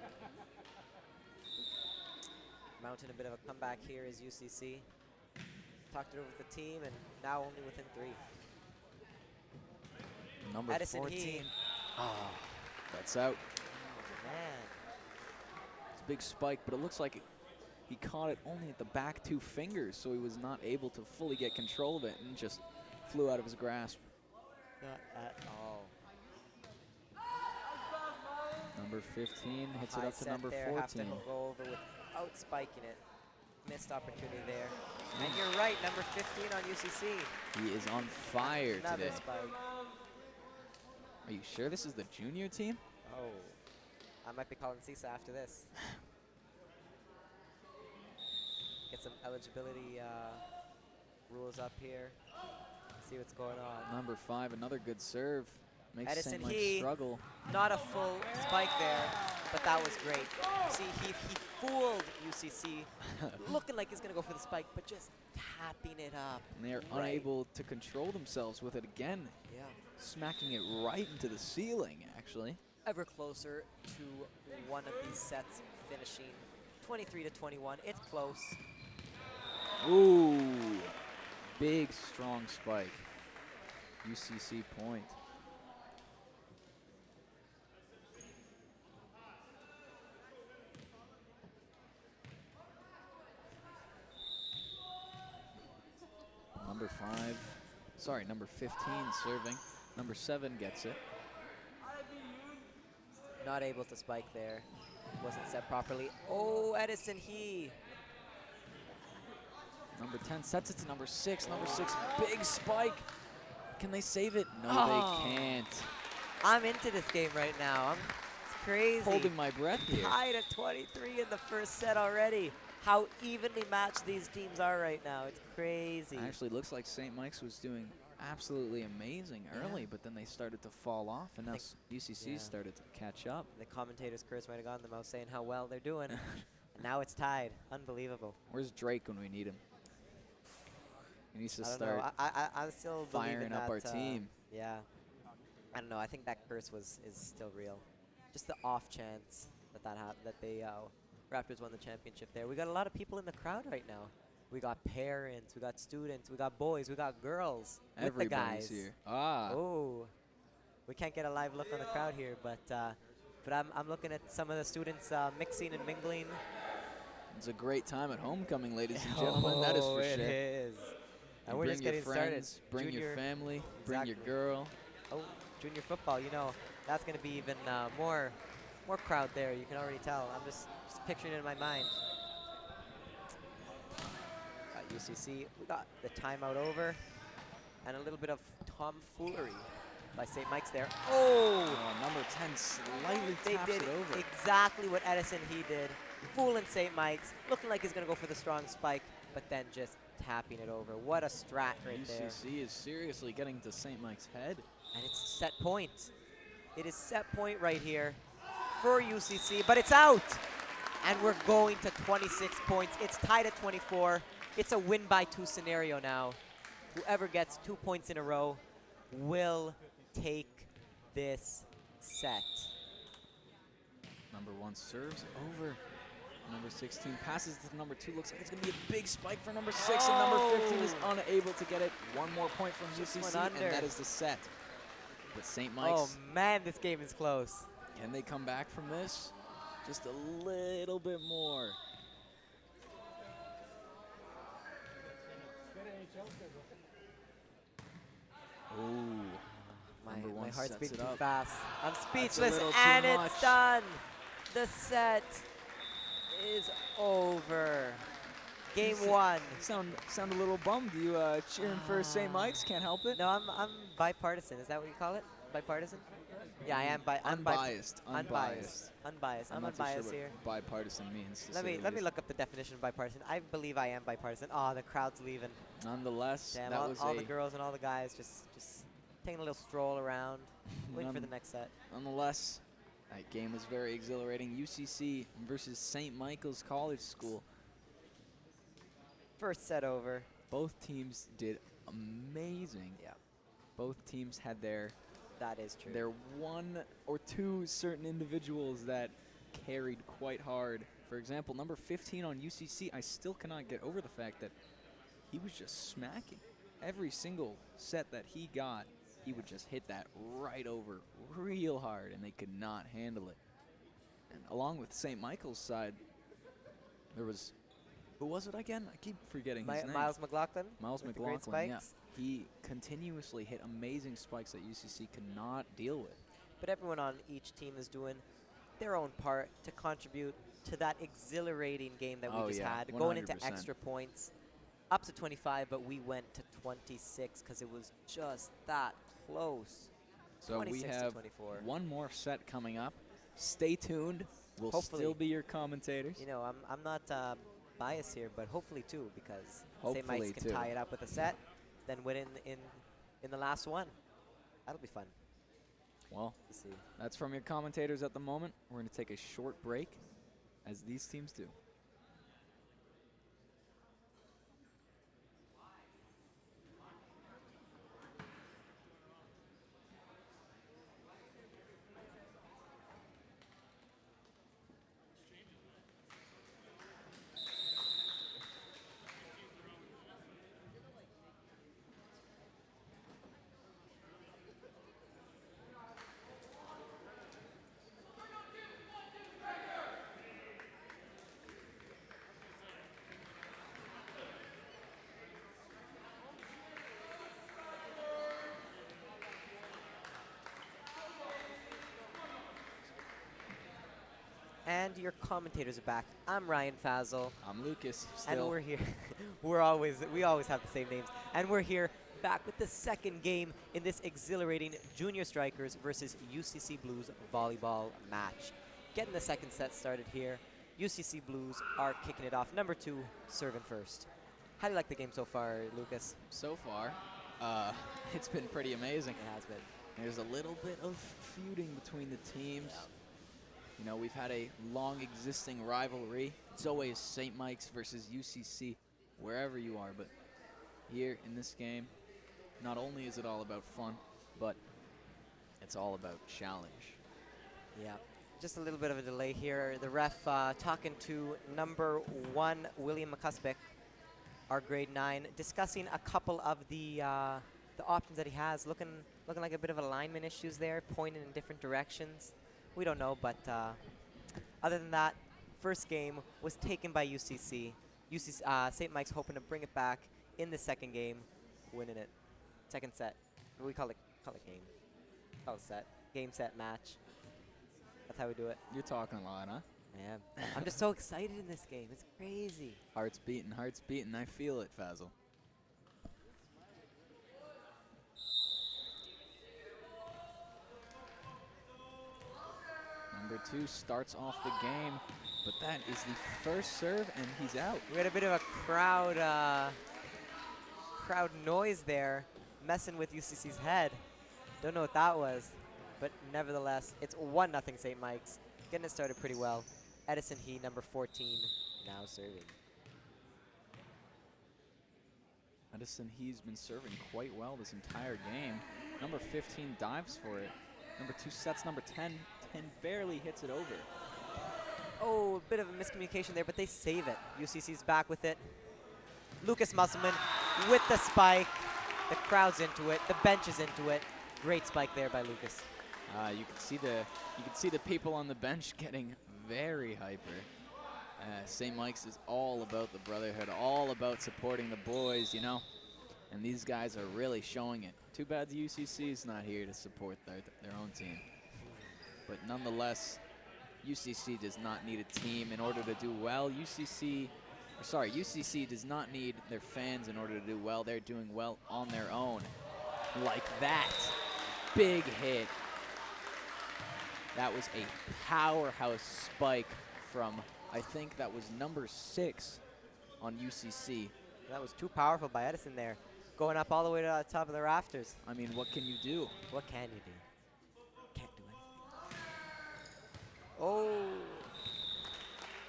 Mounting a bit of a comeback here is UCC. Talked it over with the team, and now only within 3. Number Edison 14. He. Oh, that's out. Man. It's a big spike, but it looks like he caught it only at the back 2 fingers, so he was not able to fully get control of it and just flew out of his grasp. Not at all. Number 15 hits it High up to set number there, 14. have to go over without spiking it. Missed opportunity there. And you're right, number 15 on UCC. He is on fire Another today. spike. Are you sure this is the junior team? Oh, I might be calling CISA after this. Get some eligibility rules up here. See what's going on. Number 5, another good serve. Makes Edison St. Mike's He. struggle. Not a full spike there, but that was great. See, he fooled UCC, looking like he's going to go for the spike, but just tapping it up. And they are right. unable to control themselves with it again. Yeah. Smacking it right into the ceiling, actually. Ever closer to one of these sets finishing 23 to 21. It's close. Ooh, big, strong spike. UCC point. Number 15 serving. Number 7 gets it. Not able to spike there. Wasn't set properly. Oh, Edison He. Number 10 sets it to number 6. Number 6, big spike. Can they save it? No, Oh. they can't. I'm into this game right now. It's crazy. Holding my breath here. Tied at 23 in the first set already. How evenly matched these teams are right now. It's crazy. Actually, looks like St. Mike's was doing absolutely amazing early, but then they started to fall off, and now UCC started to catch up. The commentator's curse might have gone to them out saying how well they're doing. And now it's tied. Unbelievable. Where's Drake when we need him? He needs to I don't start know. I'm still firing believing up that, our team. Yeah. I don't know. I think that curse is still real. Just the off chance that the Raptors won the championship there. We got a lot of people in the crowd right now. We got parents, we got students, we got boys, we got girls with the guys. Everybody's here. Ah. Oh, we can't get a live look on the crowd here, but I'm looking at some of the students mixing and mingling. It's a great time at homecoming, ladies and gentlemen. That is for it sure. is. And You we're bring just your getting friends, started. bring your Junior- family, bring your Exactly. girl. Oh, junior football. You know, that's going to be even more crowd there. You can already tell. I'm just picturing it in my mind. Got UCC. We got the timeout over, and a little bit of tomfoolery by St. Mike's there. Oh! Number 10 slightly They taps did it over. exactly what Edison He did. Fooling St. Mike's, looking like he's going to go for the strong spike, but then just tapping it over. What a strat right there. UCC is seriously getting to St. Mike's head. And it's set point. It is set point right here for UCC, but it's out. And we're going to 26 points. It's tied at 24. It's a win by 2 scenario now. Whoever gets 2 points in a row will take this set. Number 1 serves over. Number 16 passes to number 2. Looks like it's going to be a big spike for number 6. And number 15 is unable to get it. One more point from Just UCC, went under. and that is the set. But St. Mike's, Oh man, this game is close. can they come back from this? Just a little bit more. Ooh. number one my heart's sets beating it too up. fast. I'm That's a speechless, little too and much. it's done. The set is over. Game You one. sound a little bummed. You cheering for St. Mike's? Can't help it. No, I'm bipartisan. Is that what you call it? Bipartisan? Yeah, I am. Unbiased. Unbiased. I'm I'm not too sure unbiased what here. bipartisan means. To Let say me the let me least. look up the definition of bipartisan. I believe I am bipartisan. Oh, the crowd's leaving. Nonetheless, Damn, that all, was all a the girls and all the guys just taking a little stroll around, waiting for the next set. nonetheless, that game was very exhilarating. UCC versus St. Michael's College School. First set over. Both teams did amazing. Yeah, Both teams had their that is true. one or two certain individuals that carried quite hard. For example, number 15 on UCC, I still cannot get over the fact that he was just smacking. Every single set that he got, he would just hit that right over real hard, and they could not handle it. And along with St. Michael's side, there was, who was it again? I keep forgetting his name. Miles McLaughlin. Miles with the great McLaughlin, yeah. spikes. He continuously hit amazing spikes that UCC could not deal with. But everyone on each team is doing their own part to contribute to that exhilarating game that we just had, going into 100%. extra points, up to 25, but we went to 26 because it was just that close. So we 26 to have 24. one more set coming up. Stay tuned. We'll Hopefully. still be your commentators. You know, I'm not biased here, but hopefully too, because St. Hopefully Mike's can too. tie it up with a set, then win in the last one. That'll be fun Well, to see. that's from your commentators at the moment. We're going to take a short break, as these teams do. And your commentators are back. I'm Ryan Fazel. I'm Lucas. And Still, we're here. we always have the same names. And we're here back with the second game in this exhilarating Junior Strikers versus UCC Blues volleyball match. Getting the second set started here. UCC Blues are kicking it off. Number 2, serving first. How do you like the game so far, Lucas? so far, it's been pretty amazing. It has been. There's a little bit of feuding between the teams. You know, we've had a long existing rivalry. It's always St. Mike's versus UCC, wherever you are. But here in this game, not only is it all about fun, but it's all about challenge. Yeah. Just a little bit of a delay here. The ref talking to number 1, William McCuspick, our grade 9, discussing a couple of the options that he has. Looking like a bit of alignment issues there, pointing in different directions. We don't know, but other than that, first game was taken by UCC. St. Mike's hoping to bring it back in the second game, winning it. Second set. We call it game. Call it set. Game, set, match. That's how we do it. You're talking a lot, huh? Man, I'm just so excited in this game. It's crazy. Hearts beating, I feel it, Fazel. Number 2 starts off the game, but that is the first serve, and he's out. We had a bit of a crowd noise there, messing with UCC's head. Don't know what that was, but nevertheless, it's 1-0 St. Mike's. Getting it started pretty well. Edison He, number 14, now serving. Edison He's been serving quite well this entire game. Number 15 dives for it. Number 2 sets number 10. 10 barely hits it over. Oh, a bit of a miscommunication there, but they save it. UCC's back with it. Lucas Musselman with the spike. The crowd's into it. The bench is into it. Great spike there by Lucas. You can see the people on the bench getting very hyper. St. Mike's is all about the brotherhood, all about supporting the boys, you know. And these guys are really showing it. Too bad the UCC is not here to support their own team. But nonetheless, UCC does not need a team in order to do well. UCC does not need their fans in order to do well. They're doing well on their own. Like that. Big hit. That was a powerhouse spike from, I think that was number 6 on UCC. That was too powerful by Edison there. Going up all the way to the top of the rafters. I mean, what can you do? What can you do? Can't do anything. Oh!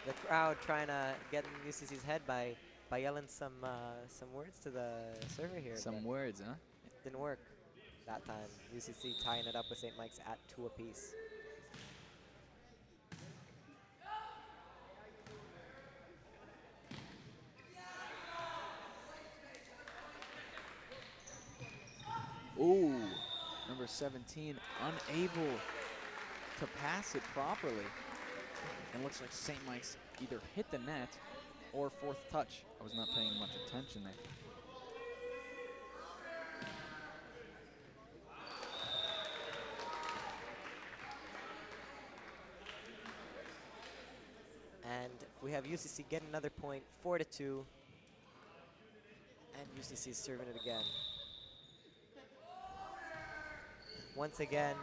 The crowd trying to get in UCC's head by yelling some words to the server here. Some but words, huh? it didn't work that time. UCC tying it up with St. Mike's at 2 apiece. Ooh, number 17 unable to pass it properly. And looks like St. Mike's either hit the net or fourth touch. I was not paying much attention there. And we have UCC getting another point, 4-2. And UCC is serving it again. Once again,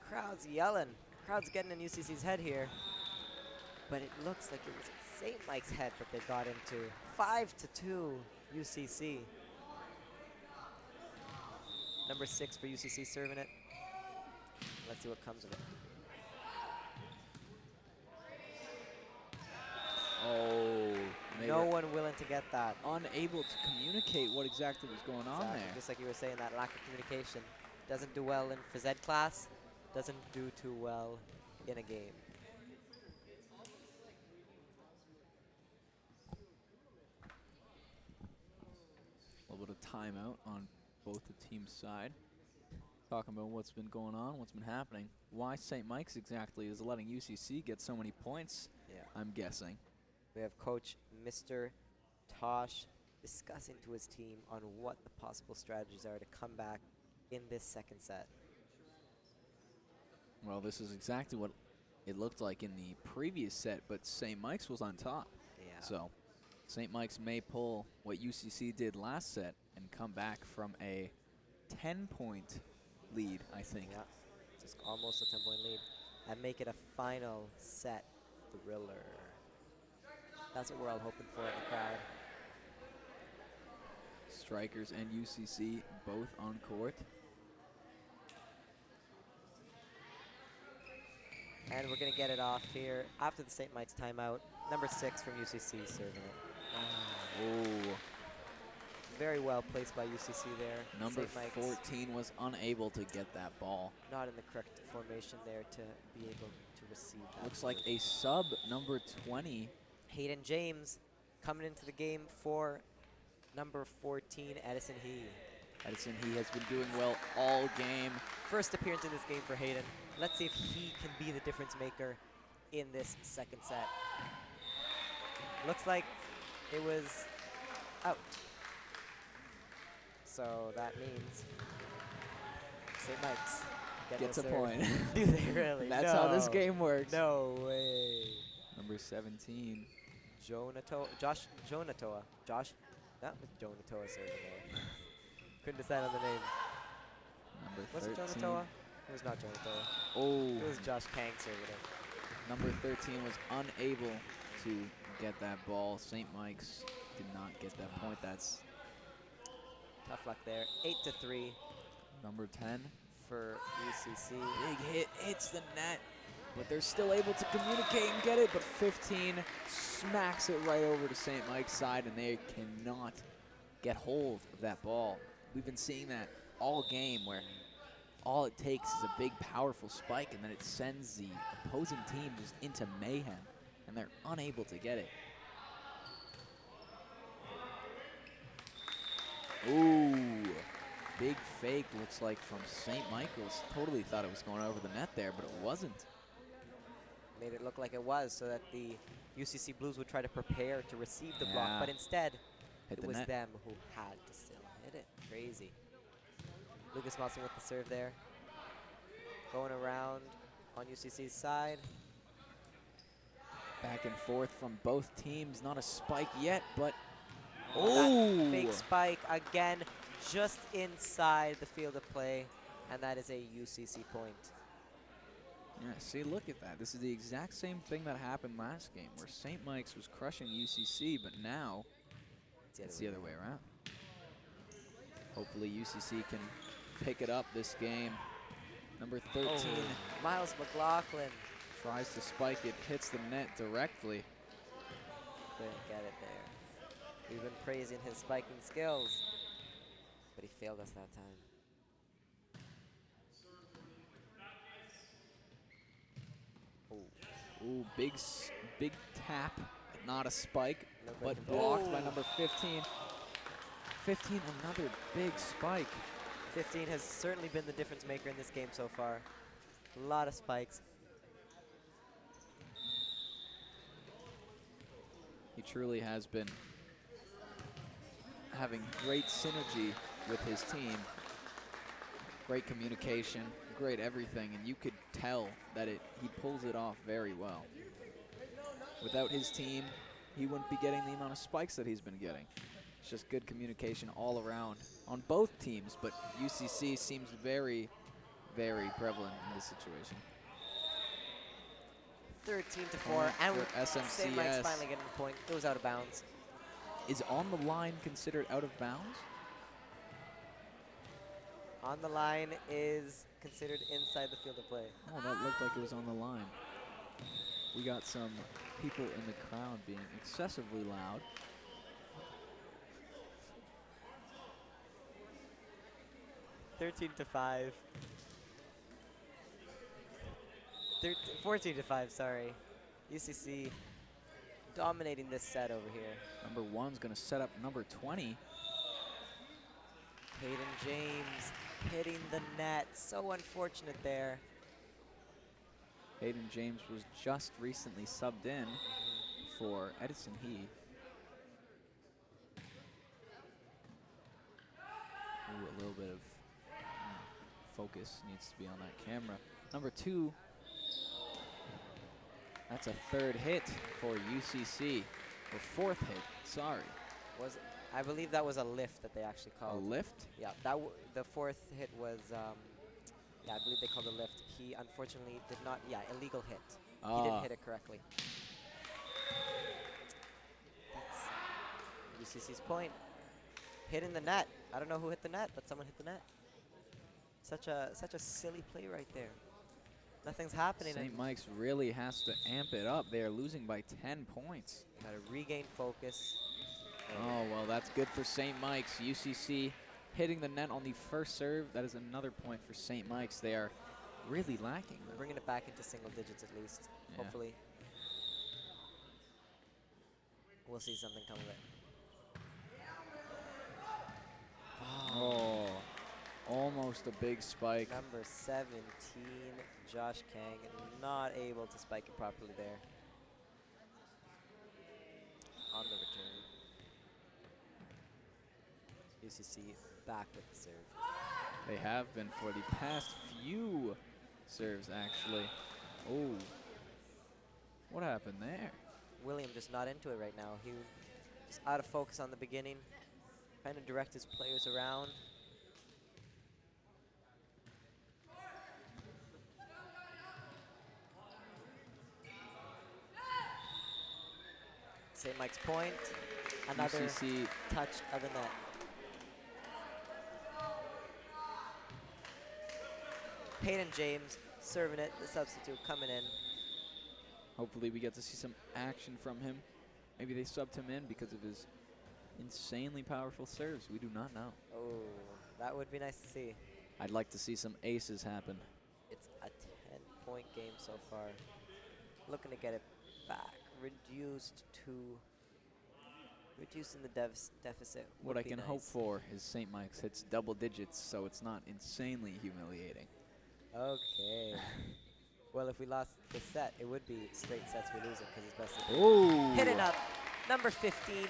crowd's yelling. Crowd's getting in UCC's head here. But it looks like it was St. Mike's head that they got into. 5-2 UCC. Number 6 for UCC serving it. Let's see what comes of it. Oh, No one willing to get that. unable to communicate what exactly was going on Exactly. there. Just like you were saying, that lack of communication. Doesn't do well in phys ed class. Doesn't do too well in a game. A little bit of timeout on both the teams' side. Talking about what's been going on, what's been happening. Why St. Mike's exactly is letting UCC get so many points, Yeah. I'm guessing. We have Coach Mr. Tosh discussing to his team on what the possible strategies are to come back in this second set. Well, this is exactly what it looked like in the previous set, but St. Mike's was on top. Yeah. So St. Mike's may pull what UCC did last set and come back from a 10-point lead, I think. Yeah. Just almost a 10-point lead. And make it a final set thriller. That's what we're all hoping for in the crowd. Strikers and UCC both on court. And we're going to get it off here after the St. Mike's timeout. Number 6 from UCC serving it. Oh, Very well placed by UCC there. number St. Mike's 14 was unable to get that ball. not in the correct formation there to be able to receive that. Looks like a sub, number 20. Hayden James coming into the game for number 14, Edison He. Edison, he has been doing well all game. First appearance in this game for Hayden. Let's see if he can be the difference maker in this second set. Looks like it was out. So that means St. Mike's Gets a serve. point. Do they really? That's how this game works. No way. Number 17. Josh Jonatoa. That was Jonatoa serving there. Couldn't decide on the name. Number Was 13. it Jonatoa? It was not Jonatoa. Oh, It was Josh Kang serving it. number 13 was unable to get that ball. St. Mike's did not get that point. That's Tough luck there. 8-3 number 10. for UCC. Big hit, hits the net, but they're still able to communicate and get it, but 15 smacks it right over to St. Mike's side, and they cannot get hold of that ball. We've been seeing that all game, where all it takes is a big, powerful spike, and then it sends the opposing team just into mayhem, and they're unable to get it. Ooh, big fake looks like from St. Michael's. Totally thought it was going over the net there, but it wasn't. Made it look like it was so that the UCC Blues would try to prepare to receive the block, Yeah. but instead Hit it the was net. them who had to still hit it. crazy. Lucas Monson with the serve there. Going around on UCC's side. Back and forth from both teams. Not a spike yet, but That fake spike again, just inside the field of play, and that is a UCC point. Yeah, see, look at that. This is the exact same thing that happened last game, where St. Mike's was crushing UCC, but now it's the other way around. Hopefully UCC can pick it up this game. Number 13 Miles McLaughlin tries to spike it, hits the net directly. couldn't get it there. We've been praising his spiking skills, but he failed us that time. Ooh, big tap, not a spike, No but break. blocked by number 15. 15, another big spike. 15 has certainly been the difference maker in this game so far. A lot of spikes. He truly has been having great synergy with his team. Great communication, great everything, and you could tell that he pulls it off very well. Without his team, he wouldn't be getting the amount of spikes that he's been getting. It's just good communication all around on both teams, but UCC seems very, very prevalent in this situation. 13-4, and for SMCS. St. Mike's finally getting the point. Goes out of bounds. Is on the line considered out of bounds? On the line is considered inside the field of play. Oh, that looked like it was on the line. We got some people in the crowd being excessively loud. 13-5. 14-5, sorry. UCC dominating this set over here. Number 1's gonna set up number 20. Hayden James hitting the net. So unfortunate there. Hayden James was just recently subbed in for Edison He. Ooh, a little bit of focus needs to be on that camera. Number 2, that's a third hit for UCC, or fourth hit, sorry. Was I believe that was a lift that they actually A called. lift? Yeah, the fourth hit was, yeah, I believe they called a lift. He unfortunately did not, yeah, illegal hit. He didn't hit it correctly. That's UCC's point. Hitting the net. I don't know who hit the net, but someone hit the net. Such a silly play right there. Nothing's happening. St. Mike's really has to amp it up. They are losing by 10 points. Gotta regain focus. Oh, well, that's good for St. Mike's. UCC hitting the net on the first serve. That is another point for St. Mike's. They are really lacking, though. Bringing it back into single digits at least. Yeah. Hopefully. We'll see something come of it. Oh, almost a big spike. Number 17, Josh Kang, not able to spike it properly there. On the return. UCC back with the serve. They have been for the past few serves, actually. Oh, what happened there? William just not into it right now. He was just out of focus on the beginning. Trying to direct his players around. St. Mike's point. Another UCC touch of the net. Hayden James serving it, the substitute coming in. Hopefully we get to see some action from him. Maybe they subbed him in because of his insanely powerful serves. We do not know. Oh, that would be nice to see. I'd like to see some aces happen. It's a 10-point game so far. Looking to get it back. Reducing the deficit. What would I be can nice. hope for is St. Mike's hits double digits, so it's not insanely humiliating. Okay. Well, if we lost the set, it would be straight sets we're losing because it's best of 3. Oh! Hit it up. Number 15,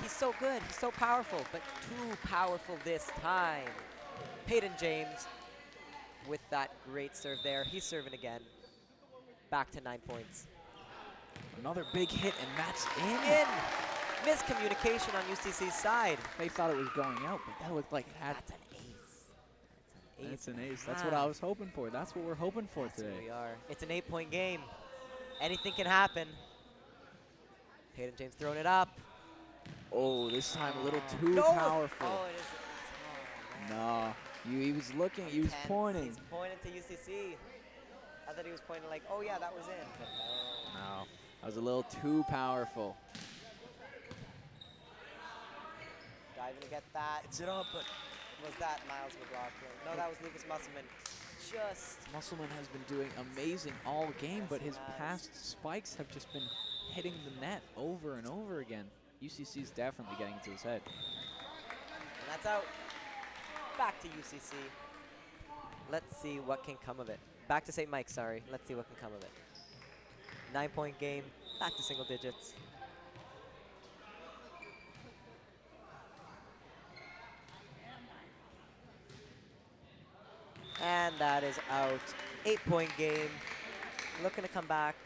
He's so good. He's so powerful, but too powerful this time. Peyton James with that great serve there. He's serving again. Back to 9 points. Another big hit, and that's In! Miscommunication on UCC's side. They thought it was going out, but that looked like it had. That's an ace. That's an ace. That's what I was hoping for. That's what we're hoping for That's what today. we are. It's an 8-point game. Anything can happen. Peyton James throwing it up. Oh, this time a little too No! powerful. Oh, it is. No, he was looking. He was Intense. pointing. He's pointing to UCC. I thought he was pointing like, oh yeah, that was in. But no. No, that was a little too powerful. Diving to get that. It's it up, but Was that Miles McLaughlin? No, that was Lucas Musselman. Just Musselman has been doing amazing all game, Yes, but he his has. past spikes have just been hitting the net over and over again. UCC's definitely getting into his head. and that's out. Back to UCC. Let's see what can come of it. Back to St. Mike's, sorry. Let's see what can come of it. 9-point game. Back to single digits. And that is out. 8-point game. Looking to come back.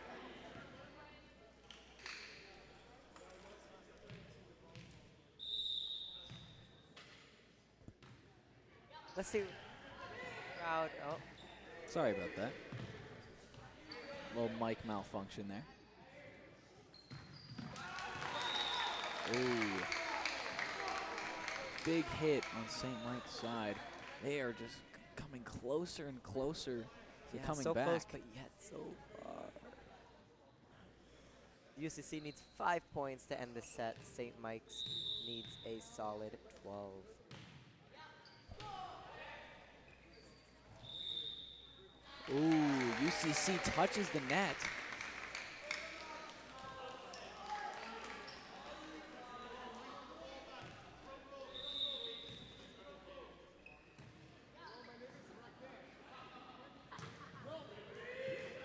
Let's see. Crowd. Oh, Sorry about that. Little mic malfunction there. Ooh. Big hit on St. Mike's side. They are just coming closer and closer to yeah, coming so back. close, but yet so far. UCC needs 5 points to end this set. St. Mike's needs a solid 12. Ooh, UCC touches the net.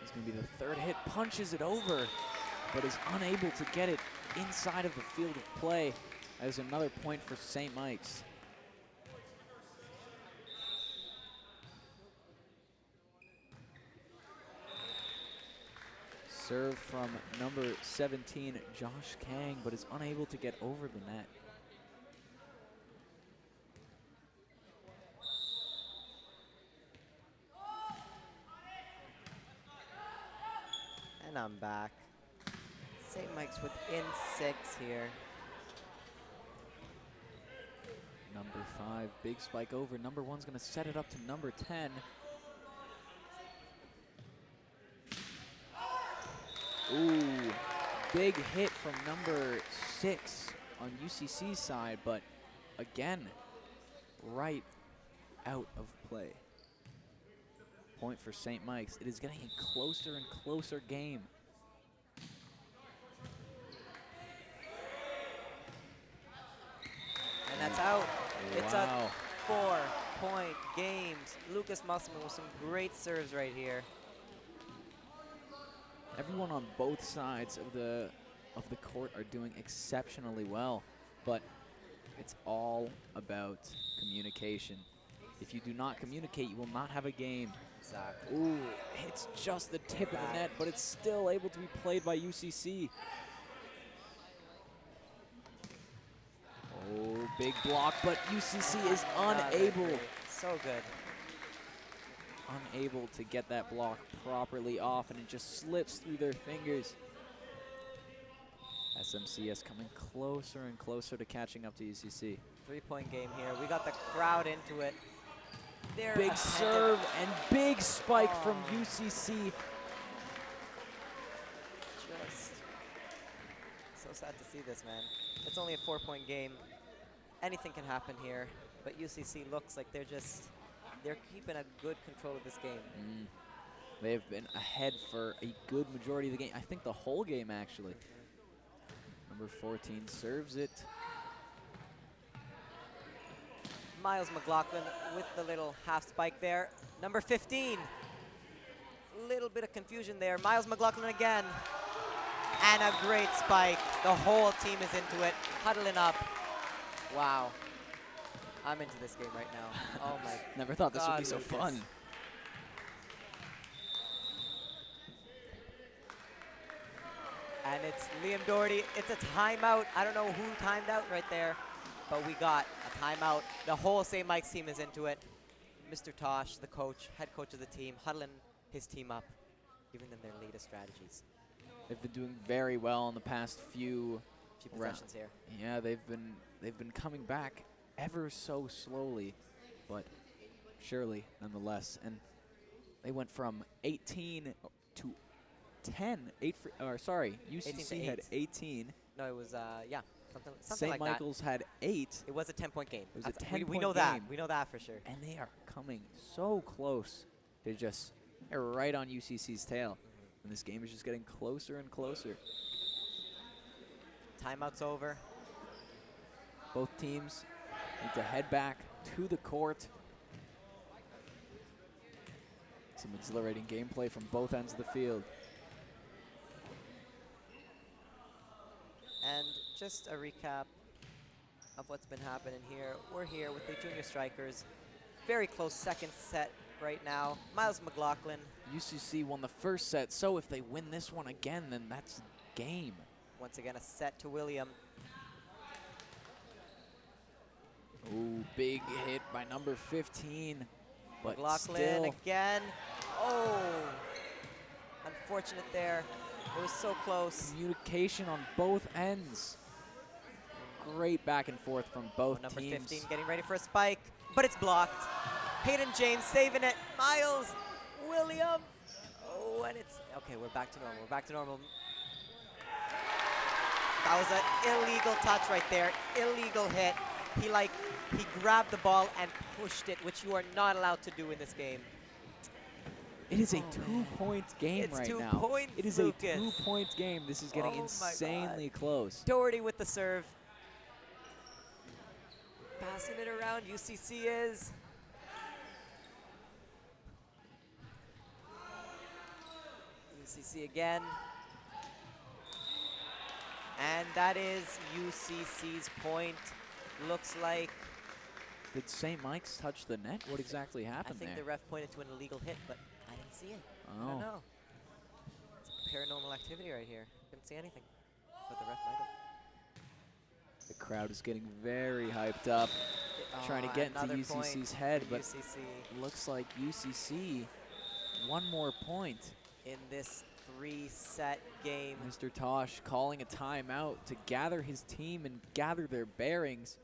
It's going to be the third hit, punches it over, but is unable to get it inside of the field of play. That is another point for St. Mike's. Serve from number 17, Josh Kang, but is unable to get over the net. And I'm back. St. Mike's within 6 here. Number 5, big spike over. Number 1's going to set it up to number 10. Ooh, big hit from number 6 on UCC's side, but again, right out of play. Point for St. Mike's. It is getting a closer and closer game. And that's out. It's a Wow. 4-point game. Lucas Musselman with some great serves right here. Everyone on both sides of the court are doing exceptionally well, but it's all about communication. If you do not communicate, you will not have a game. Exactly. Ooh, it's just the tip of the net, but it's still able to be played by UCC. Oh, big block, but UCC is unable So good. unable to get that block properly off, and it just slips through their fingers. SMCS coming closer and closer to catching up to UCC. 3-point game here. We got the crowd into it. They're Big ahead serve of- and big spike from Oh. UCC. Just so sad to see this, man. It's only a 4-point game. Anything can happen here, but UCC looks like they're keeping a good control of this game. They have been ahead for a good majority of the game. I think the whole game, actually. Number 14 serves it. Miles McLaughlin with the little half spike there. Number 15. Little bit of confusion there. Miles McLaughlin again. And a great spike. The whole team is into it, huddling up. Wow. I'm into this game right now. Oh my Never thought this would be God, so Lucas. fun. And it's Liam Doherty. It's a timeout. I don't know who timed out right there, but we got a timeout. The whole St. Mike's team is into it. Mr. Tosh, the coach, head coach of the team, huddling his team up, giving them their latest strategies. They've been doing very well in the past few Few possessions here. Yeah, they've been coming back ever so slowly, but surely nonetheless. And they went from 18 to 10. UCC had 18. No, it was, yeah, something St. like Michael's had 8. that. It was a 10-point game. It was a That's- 10-point we know that. game. We know that for sure. And they are coming so close. They're right on UCC's tail. And this game is just getting closer and closer. Timeout's over. Both teams need to head back to the court. Some exhilarating gameplay from both ends of the field. And just a recap of what's been happening here. We're here with the junior strikers. Very close second set right now. Miles McLaughlin. UCC won the first set, so if they win this one again, then that's game. Once again, a set to William. Ooh, big hit by number 15. But McLaughlin still, again. Oh, unfortunate there. It was so close. communication on both ends. Great back and forth from both Number teams. 15 getting ready for a spike, but it's blocked. Hayden James saving it. Miles, William. Oh, and it's, okay, we're back to normal. We're back to normal. That was an illegal touch right there. Illegal hit. He grabbed the ball and pushed it, which you are not allowed to do in this game. It is a Oh, two-point game It's right 2 now. points, It is Lucas. a two-point game. This is getting Oh my insanely close. Doherty with the serve. Passing it around, UCC is. UCC again. And that is UCC's point. Looks like, Did St. Mike's touch the net? What exactly I happened think there? the ref pointed to an illegal hit, but I didn't see it. I Oh. don't know. It's paranormal activity right here. Didn't see anything, but the ref might have. The crowd is getting very hyped up, trying to get into Another UCC's point head, for but UCC looks like UCC one more point. in this 3-set game. Mr. Tosh calling a timeout to gather his team and gather their bearings.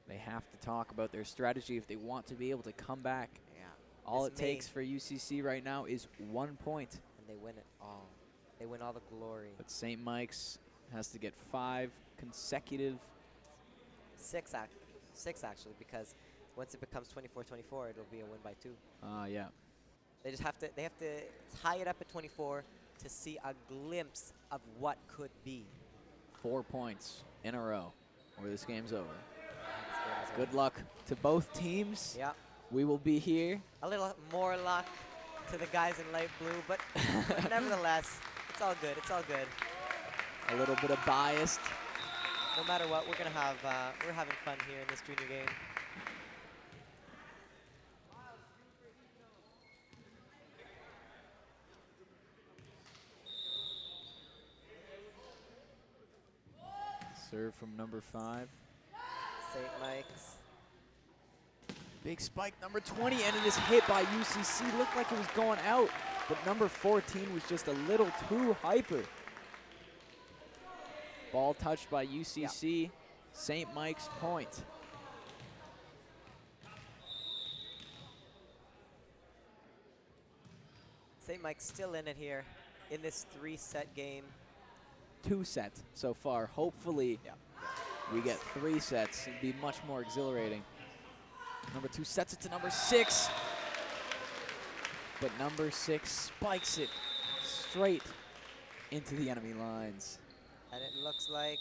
They have to talk about their strategy if they want to be able to come back. Yeah. All This it takes for UCC right now is 1 point. And they win it all. They win all the glory. But St. Mike's has to get 5 consecutive. 6 actually, because once it becomes 24-24, it'll be a win by 2. Yeah. They have to tie it up at 24 to see a glimpse of what could be. 4 points in a row, or this game's over. This game is Good over. luck to both teams. Yeah. We will be here. A little more luck to the guys in light blue, but nevertheless, it's all good. It's all good. A little bit of biased. No matter what, we're having fun here in this junior game. Serve from number 5. St. Mike's. Big spike, number 20, and it is hit by UCC. Looked like it was going out, but number 14 was just a little too hyper. Ball touched by UCC. St. Mike's point. St. Mike's still in it here in this 3-set game. 2 sets so far. Hopefully, we get 3 sets. It'd be much more exhilarating. Number 2 sets it to number 6. But number 6 spikes it straight into the enemy lines. And it looks like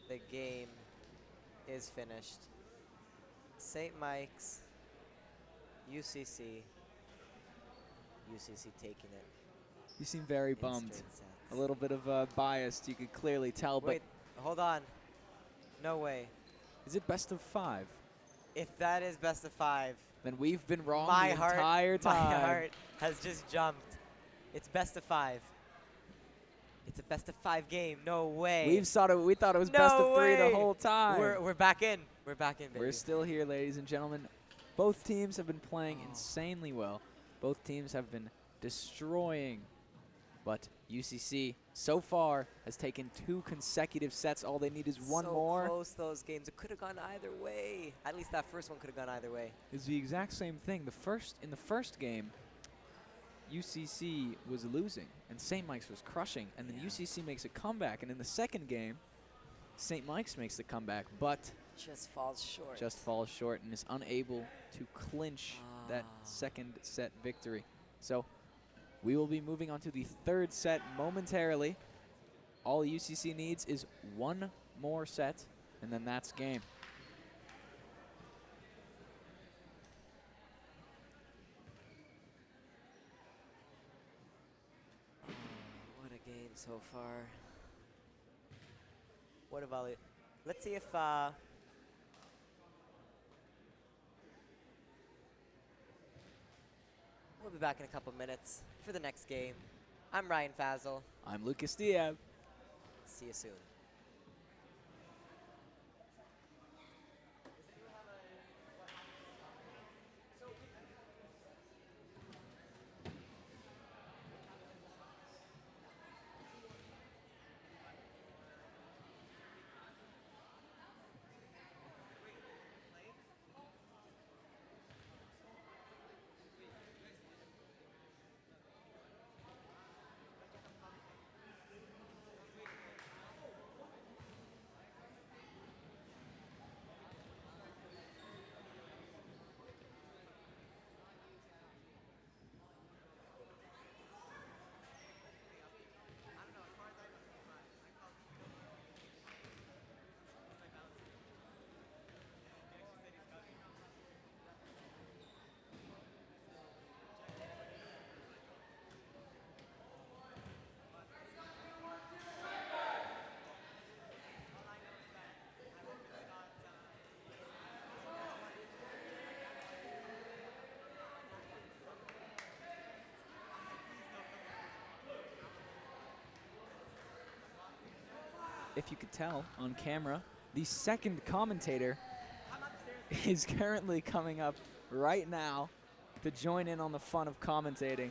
the game is finished. St. Mike's, UCC taking it. You seem very in bummed. straight sets. A little bit of biased, you could clearly tell. Wait, hold on. No way. But is it best of 5? If that is best of 5, Then we've been wrong my the heart, entire time. my heart has just jumped. It's best of 5. It's a best of 5 game. No way. We thought it was No best of 3 the way. whole time. We're back in. We're back in, baby. We're still here, ladies and gentlemen. Both teams have been playing insanely well. Both teams have been destroying. But UCC, so far, has taken 2 consecutive sets. All they need is one more. So close, those games. It could have gone either way. At least that first one could have gone either way. It's the exact same thing. In the first game, UCC was losing, and St. Mike's was crushing. And then UCC makes a comeback. And in the second game, St. Mike's makes the comeback, but Just falls short. just falls short and is unable to clinch that second set victory. So we will be moving on to the third set momentarily. All UCC needs is one more set, and then that's game. What a game so far. What a volley. Let's see if we'll be back in a couple minutes for the next game. I'm Ryan Fazel. I'm Lucas Diab. See you soon. If you could tell on camera, the second commentator is currently coming up right now to join in on the fun of commentating.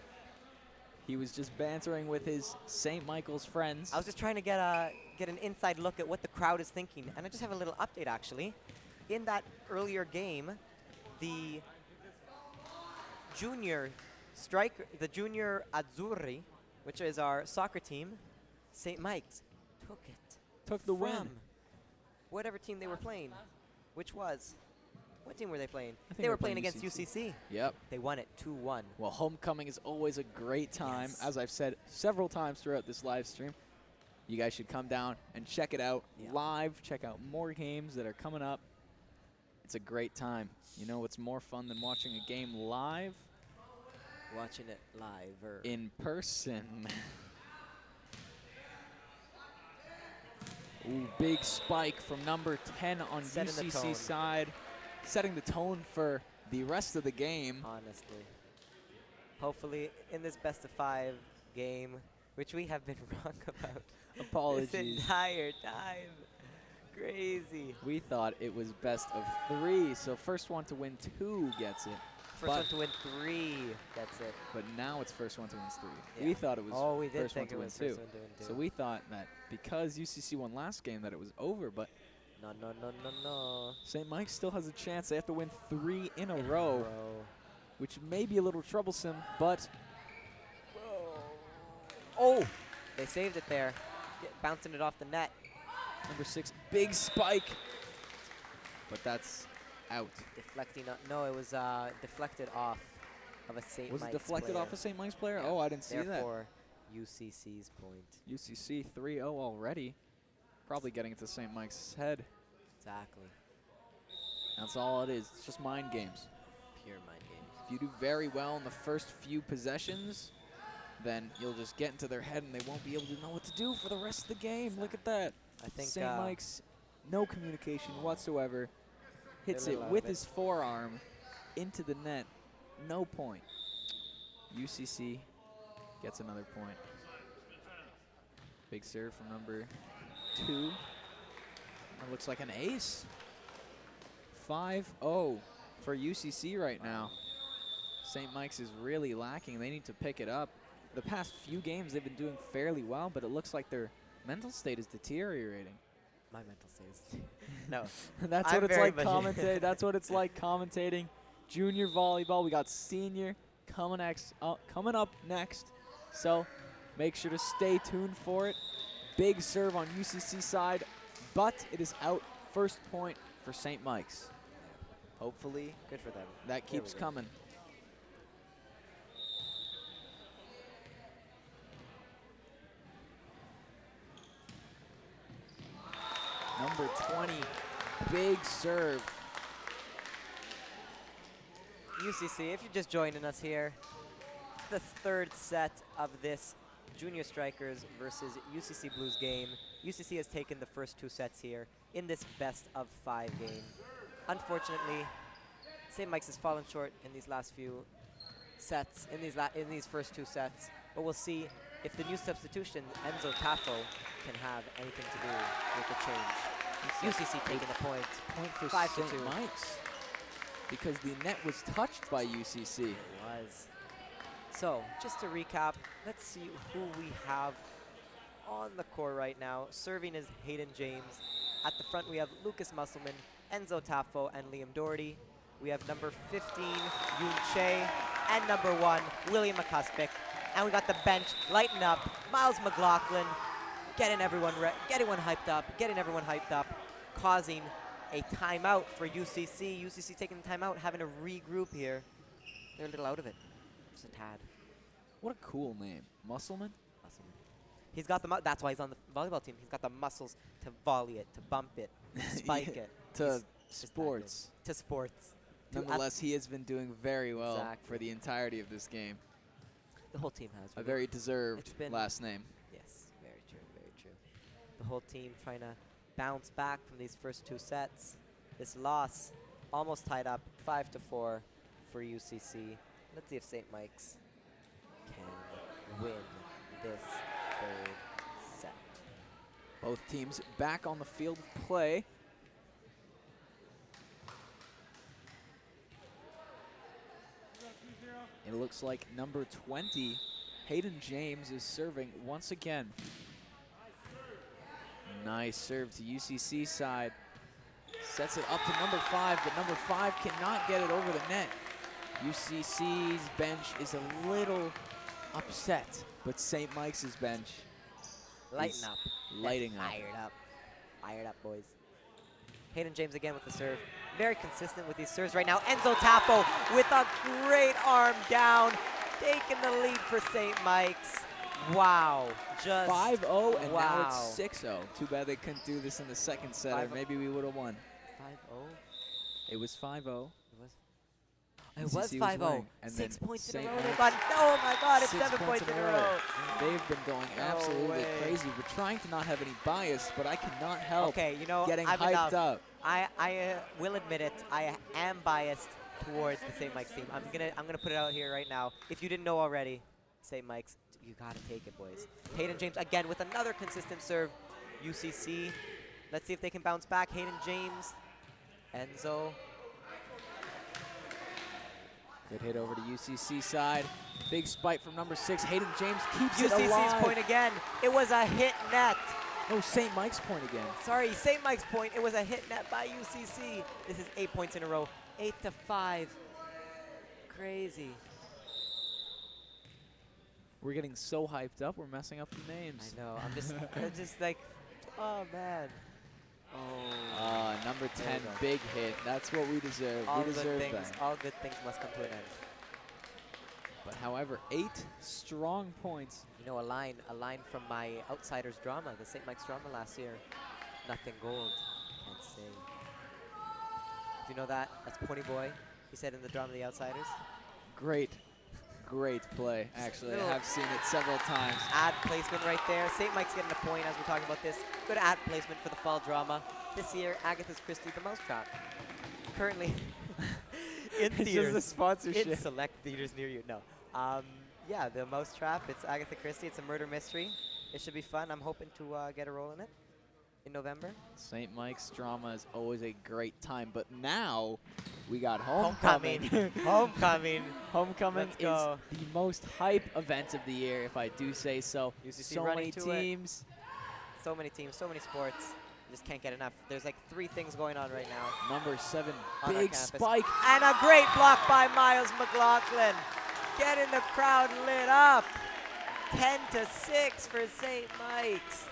He was just bantering with his St. Michael's friends. I was just trying to get an inside look at what the crowd is thinking, and I just have a little update actually. In that earlier game, the junior striker, the junior Azzurri, which is our soccer team, St. Mike's, took it. Took the win. From whatever team they were playing, which was, what team were they playing? I think They were playing against UCC. Yep. They won it 2-1. Well, homecoming is always a great time. Yes. As I've said several times throughout this live stream, you guys should come down and check it out live. Check out more games that are coming up. It's a great time. You know what's more fun than watching a game live? Watching it live or In person. Ooh, big spike from number 10 on Setting the tone. UCC side, setting the tone for the rest of the game. honestly. Hopefully, in this best of 5 game, which we have been wrong about this Apologies. entire time. Crazy. We thought it was best of 3, so first one to win 2 gets it. First one to win 3. That's it. But now it's first one to win 3. Yeah. We thought it was We did first one think to it win was 2. first one to win 2. So we thought that because UCC won last game that it was over, but No, no, no, no, no. St. Mike still has a chance. They have to win 3 in a row, which may be a little troublesome, but Oh! They saved it there. Bouncing it off the net. number 6, big spike. But that's out. Deflecting. No, it was deflected off of a St. Was it Mike's deflected player. off a St. Mike's player? Yeah. Oh, I didn't see that. Therefore, UCC's point. UCC 3-0 already. Probably getting into St. Mike's head. Exactly. That's all it is. It's just mind games. Pure mind games. If you do very well in the first few possessions, then you'll just get into their head and they won't be able to know what to do for the rest of the game. Look at that. I think St. Mike's, no communication whatsoever. Hits They're a it little out with of it. his forearm into the net. No point. UCC gets another point. Big serve from number 2. That looks like an ace. 5-0 for UCC right now. St. Mike's is really lacking. They need to pick it up. The past few games they've been doing fairly well, but it looks like their mental state is deteriorating. My mental state is no. That's I'm what it's very like much- commentating. That's what it's like commentating junior volleyball. We got senior coming up next. So make sure to stay tuned for it. Big serve on UCC side, but it is out. First point for St. Mike's. Hopefully, good for them. That There we keeps go. coming. Number 20, big serve. UCC, if you're just joining us here, it's the third set of this Junior Strikers versus UCC Blues game. UCC has taken the first 2 sets here in this best-of-5 game. Unfortunately, St. Mike's has fallen short in these last few sets, in these first 2 sets. But we'll see if the new substitution, Enzo Taffo, can have anything to do with the change. UCC taking the point. Point for 5-2. St. Mike's because the net was touched by UCC. It was. So, just to recap, let's see who we have on the court right now. Serving is Hayden James. At the front, we have Lucas Musselman, Enzo Taffo, and Liam Doherty. We have number 15, Yoon Che, and number 1, William McCuspick. And we got the bench lighting up. Miles McLaughlin getting everyone hyped up, causing a timeout for UCC. UCC taking the timeout, having to regroup here. They're a little out of it, just a tad. What a cool name. Musselman? Musselman. He's got the that's why he's on the volleyball team. He's got the muscles to volley it, to bump it, to spike Yeah, it. to He's just that good. sports. To sports. To Nonetheless, he has been doing very well Exactly. for the entirety of this game. the whole team has. A really. very deserved It's been- last name. Yes, very true, very true. The whole team trying to bounce back from these first 2 sets. This loss almost tied up 5-4 for UCC. Let's see if St. Mike's can win this 3rd set. Both teams back on the field of play. It looks like number 20, Hayden James, is serving once again. Nice serve to UCC side. Sets it up to number 5, but number 5 cannot get it over the net. UCC's bench is a little upset, but St. Mike's bench Lighten is up. lighting up. Fired up. Fired up, boys. Hayden James again with the serve. Very consistent with these serves right now. Enzo Taffo with a great arm down. Taking the lead for St. Mike's. Wow. Just 5-0, and now wow. it's 6-0. Too bad they couldn't do this in the second set, or 5-0. maybe we would have won. 5-0. It was 5-0. It was UCC 5-0. winning, and 6 then points in a St. row. They Mike's- got, oh my God, it's 6 7 points in a row. They've been going No absolutely way. crazy. We're trying to not have any bias, but I cannot help Okay, you know, getting I'm hyped enough. up. I will admit it. I am biased towards the St. Mike's team. I'm gonna put it out here right now. If you didn't know already, St. Mike's, you gotta take it, boys. Hayden James again with another consistent serve. UCC, let's see if they can bounce back. Hayden James, Enzo. Good hit over to UCC side. Big spike from number 6. Hayden James keeps it UCC's alive. point again. It was a hit net. Oh, St. Mike's point again. Sorry, St. Mike's point. It was a hit net by UCC. This is 8 points in a row. 8-5. Crazy. We're getting so hyped up, we're messing up the names. I know. I'm just like, oh man. Oh. Number There 10, you go. big hit. That's what we deserve. All We good deserve things. that. All good things must come to an end. But however, 8 strong points. You know, a line from my Outsiders drama, the St. Mike's drama last year. Nothing gold. Can't say. If you know that, that's Pony Boy. He said in the drama, The Outsiders. Great. great play, actually. I little- have seen it several times. Ad placement right there. St. Mike's getting a point as we're talking about this. Good ad placement for the fall drama. This year, Agatha Christie, the Mousetrap. Currently in It's just theaters. the sponsorship. In select theaters near you. No. Yeah, the Mousetrap. It's Agatha Christie. It's a murder mystery. It should be fun. I'm hoping to get a role in it in November. St. Mike's drama is always a great time, but now we got homecoming. Homecoming. Homecoming Let's is go. the most hype event of the year, if I do say so. UCC So running many to it. teams. So many teams, so many sports. Just can't get enough. There's like 3 things going on right now. Number 7, On our big campus. spike. And a great block by Miles McLaughlin. Getting the crowd lit up. 10-6 for St. Mike's.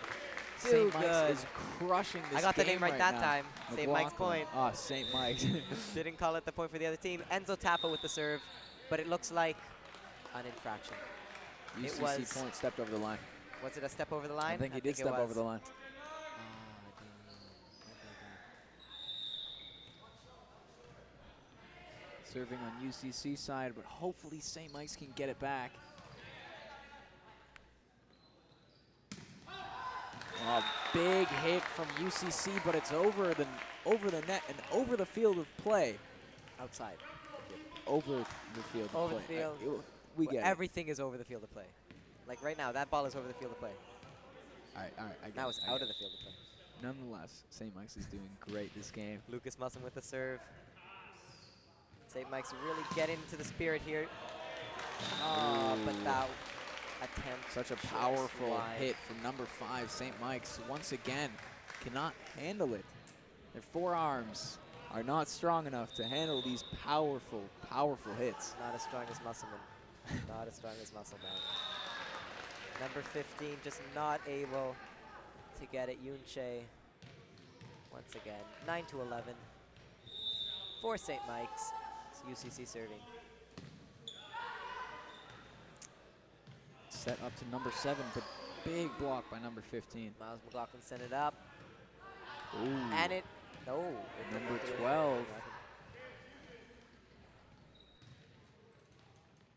Too St. Mike's good. is crushing this I got the game name right that now. time. St. Mike's McLaughlin. point. Oh, St. Mike's. Didn't call it the point for the other team. Enzo Taffa with the serve, but it looks like an infraction. It UCC was- point stepped over the line. Was it a step over the line? I think he did it step over was. the line. Serving on UCC side, but hopefully St. Mike's can get it back. A big hit from UCC, but it's over the net and over the field of play. Outside. Over the field Over of the play. field. We Well, get it. everything is over the field of play. Like right now, that ball is over the field of play. All right, I get Now it, it's I out get of the it. field of play. Nonetheless, St. Mike's is doing great this game. Lucas Musson with the serve. St. Mike's really getting into the spirit here. Oh, but Ooh. that attempt. Such a just powerful wide. hit from number 5, St. Mike's. Once again, cannot handle it. Their forearms are not strong enough to handle these powerful, powerful hits. Not as strong as Musselman. Not as strong as Musselman. Number 15 just not able to get it. Yunche once again. 9-11 for St. Mike's. It's UCC serving. Set up to number 7, but big block by number 15. Miles McLaughlin sent it up. Ooh. And it, no. it didn't Number do it. 12.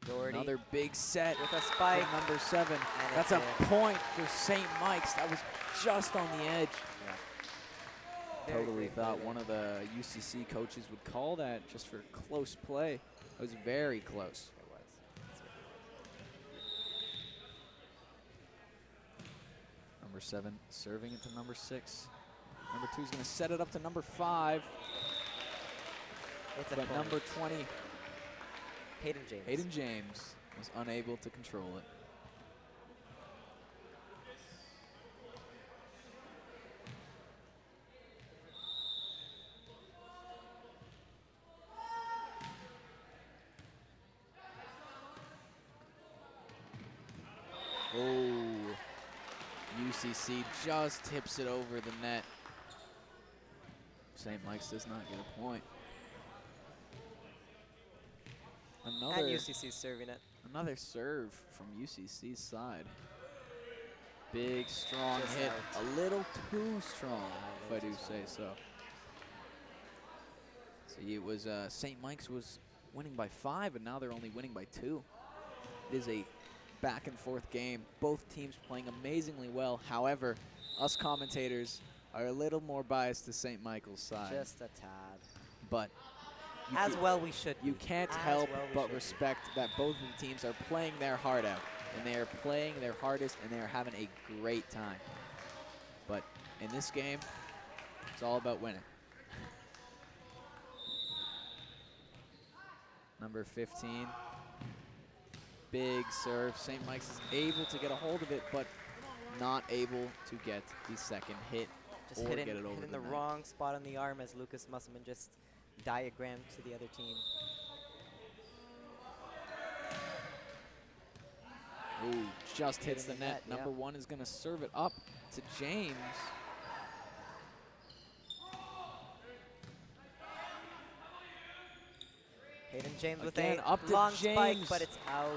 Doherty Another big set with a by spike. number 7. And That's it's a in. point for St. Mike's. That was just on the edge. Very Totally great play thought there. one of the UCC coaches would call that just for close play. It was very close. It was. Number 7 serving it to number 6. Number 2 is going to set it up to number 5. It's a But point. number 20, Hayden James. Hayden James, was unable to control it. Oh, UCC just tips it over the net. St. Mike's does not get a point. And Another, UCC's serving it. another serve from UCC's side. Big, strong Just hit. out. A little too strong, Yeah, a if I little do too say strong. so. See, it was St. Mike's was winning by 5, and now they're only winning by 2. It is a back and forth game. Both teams playing amazingly well. However, us commentators are a little more biased to St. Michael's side. Just a tad. But you As ca- well we should you be. can't As help well we but should be. respect that both of the teams are playing their heart out. And they are playing their hardest, and they are having a great time. But in this game, it's all about winning. Number 15. Big serve. St. Mike's is able to get a hold of it, but not able to get the second hit Just or hitting, get it over hitting the the net. wrong spot on the arm as Lucas Musselman just diagrammed to the other team. Ooh, just hits Hitting the the net. net, Number yeah. 1 is going to serve it up to James. Hayden James with Again, a up to long spike, James. but it's out.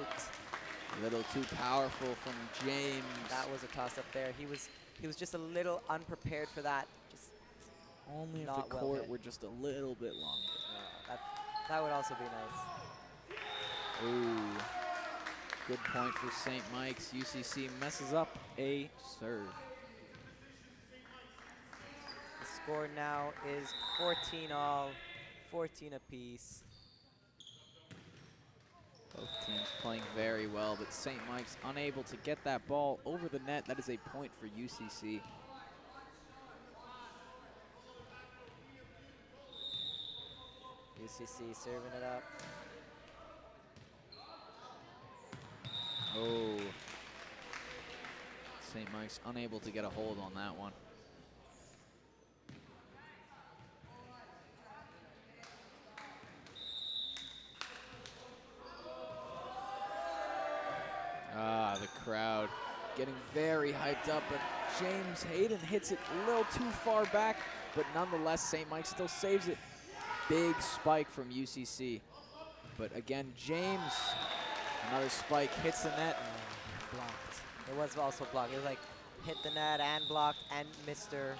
A little too powerful from James. That was a toss up there. He was just a little unprepared for that. Just Only if not the well court hit. were just a little bit longer. that would also be nice. Ooh. Good point for St. Mike's. UCC messes up a serve. The score now is 14 all, 14 apiece. Both teams playing very well, but St. Mike's unable to get that ball over the net. That is a point for UCC. UCC serving it up. Oh. St. Mike's unable to get a hold on that one. Ah, the crowd getting very hyped up, but James Hayden hits it a little too far back, but nonetheless, St. Mike still saves it. Big spike from UCC. But again, James, another spike, hits the net. Blocked. It was also blocked. It was like hit the net and blocked, and Mr.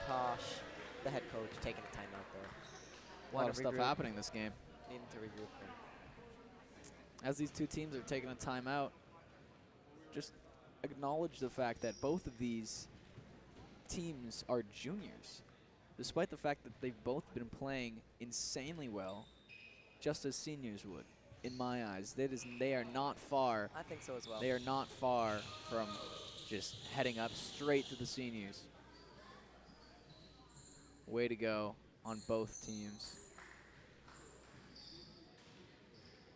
Tosh, the head coach, taking a timeout there. A lot of stuff happening this game. Needing to regroup there. As these two teams are taking a timeout, just acknowledge the fact that both of these teams are juniors, despite the fact that they've both been playing insanely well, just as seniors would, in my eyes. They are not far. I think so as well. They are not far from just heading up straight to the seniors. Way to go on both teams.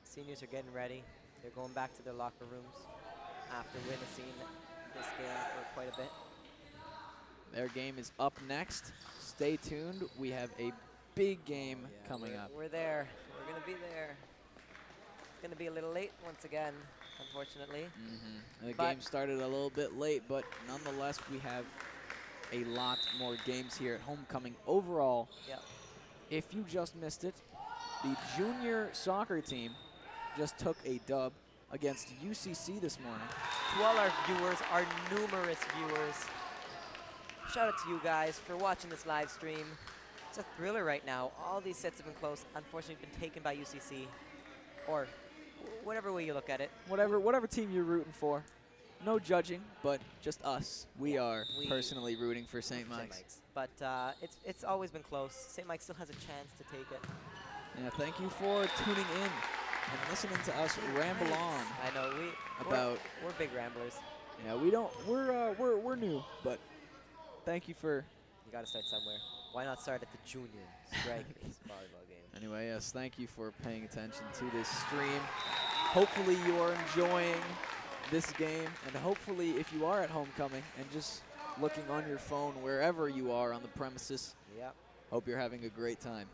Seniors are getting ready. They're going back to their locker rooms after witnessing this game for quite a bit. Their game is up next. Stay tuned. We have a big game coming up. We're there. We're going to be there. It's going to be a little late once again, unfortunately. The game started a little bit late, but nonetheless, we have a lot more games here at homecoming. Overall, if you just missed it, the junior soccer team just took a dub against UCC this morning. To all our viewers, our numerous viewers, shout out to you guys for watching this live stream. It's a thriller right now. All these sets have been close. Unfortunately, been taken by UCC, or whatever way you look at it. Whatever team you're rooting for. No judging, but just us. We are personally rooting for St. Mike's. But it's always been close. St. Mike's still has a chance to take it. Yeah, thank you for tuning in and listening to us ramble on. I know we're big ramblers. Yeah, we're new, but thank you for. You got to start somewhere. Why not start at the junior strikers volleyball game? Anyway, yes, thank you for paying attention to this stream. Hopefully you are enjoying this game, and hopefully if you are at homecoming and just looking on your phone wherever you are on the premises, hope you're having a great time.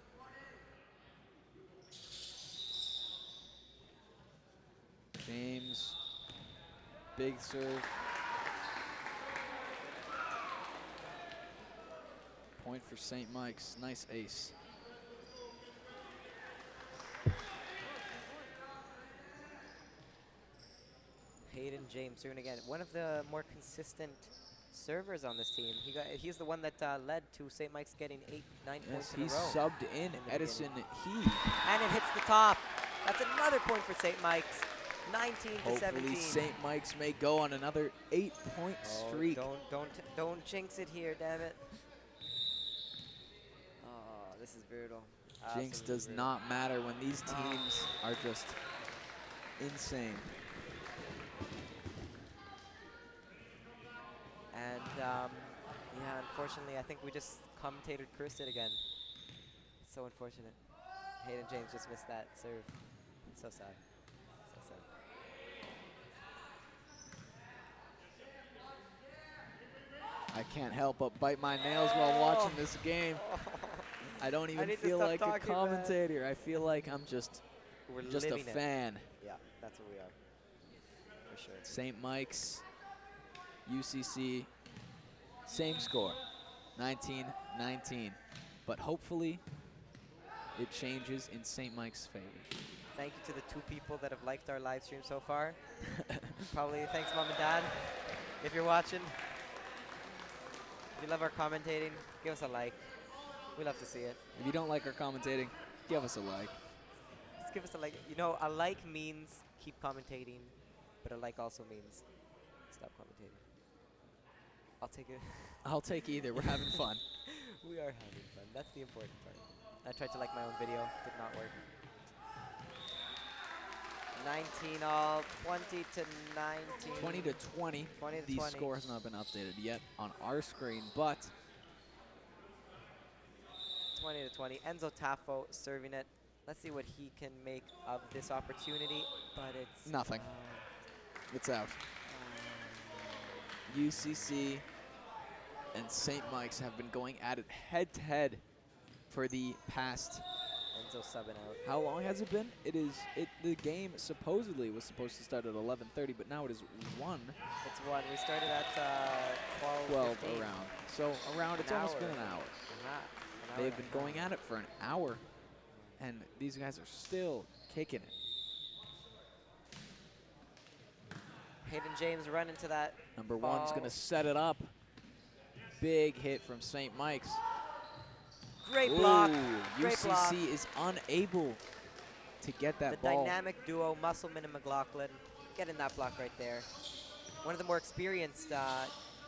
James, big serve. Point for St. Mike's, nice ace. Hayden James doing again. One of the more consistent servers on this team. He's the one that led to St. Mike's getting 8-9 points in a row. He subbed in Edison He. And it hits the top. That's another point for St. Mike's. 19 to 17. Hopefully St. Mike's may go on another 8-point streak. Don't jinx it here, damn it. Oh, this is brutal. Jinx does not matter when these teams are just insane. And yeah, unfortunately, I think we just commentator cursed it again. So unfortunate. Hayden James just missed that serve. So sad. So sad. I can't help but bite my nails while watching this game. I don't even feel like a commentator. I feel like I'm just a fan. Yeah, that's what we are. For sure. St. Mike's, UCC, same score, 19-19. But hopefully it changes in St. Mike's favor. Thank you to the 2 people that have liked our live stream so far. Probably thanks, Mom and Dad, if you're watching. If you love our commentating, give us a like. We love to see it. If you don't like our commentating, give us a like. Just give us a like. You know, a like means keep commentating. But a like also means stop commentating. I'll take it. I'll take either. We're having fun. We are having fun. That's the important part. I tried to like my own video. Did not work. 19 all. 20 to 19. 20 to 20. 20 to The 20. score has not been updated yet on our screen, but 20 to 20. Enzo Taffo serving it. Let's see what he can make of this opportunity. But it's nothing. It's out. UCC and St. Mike's have been going at it head-to-head for the past. Enzo subbing out. How long has it been? The game supposedly was supposed to start at 11:30, but now it is 1. It's 1. We started at 12 15. around. So around, it's almost been an hour. They've been going at it for an hour, and these guys are still kicking it. Hayden James run into that. Number ball. one's going to set it up. Big hit from St. Mike's. Great block. Ooh, Great UCC block. is unable to get that The ball. dynamic duo, Musselman and McLaughlin, getting that block right there. One of the more experienced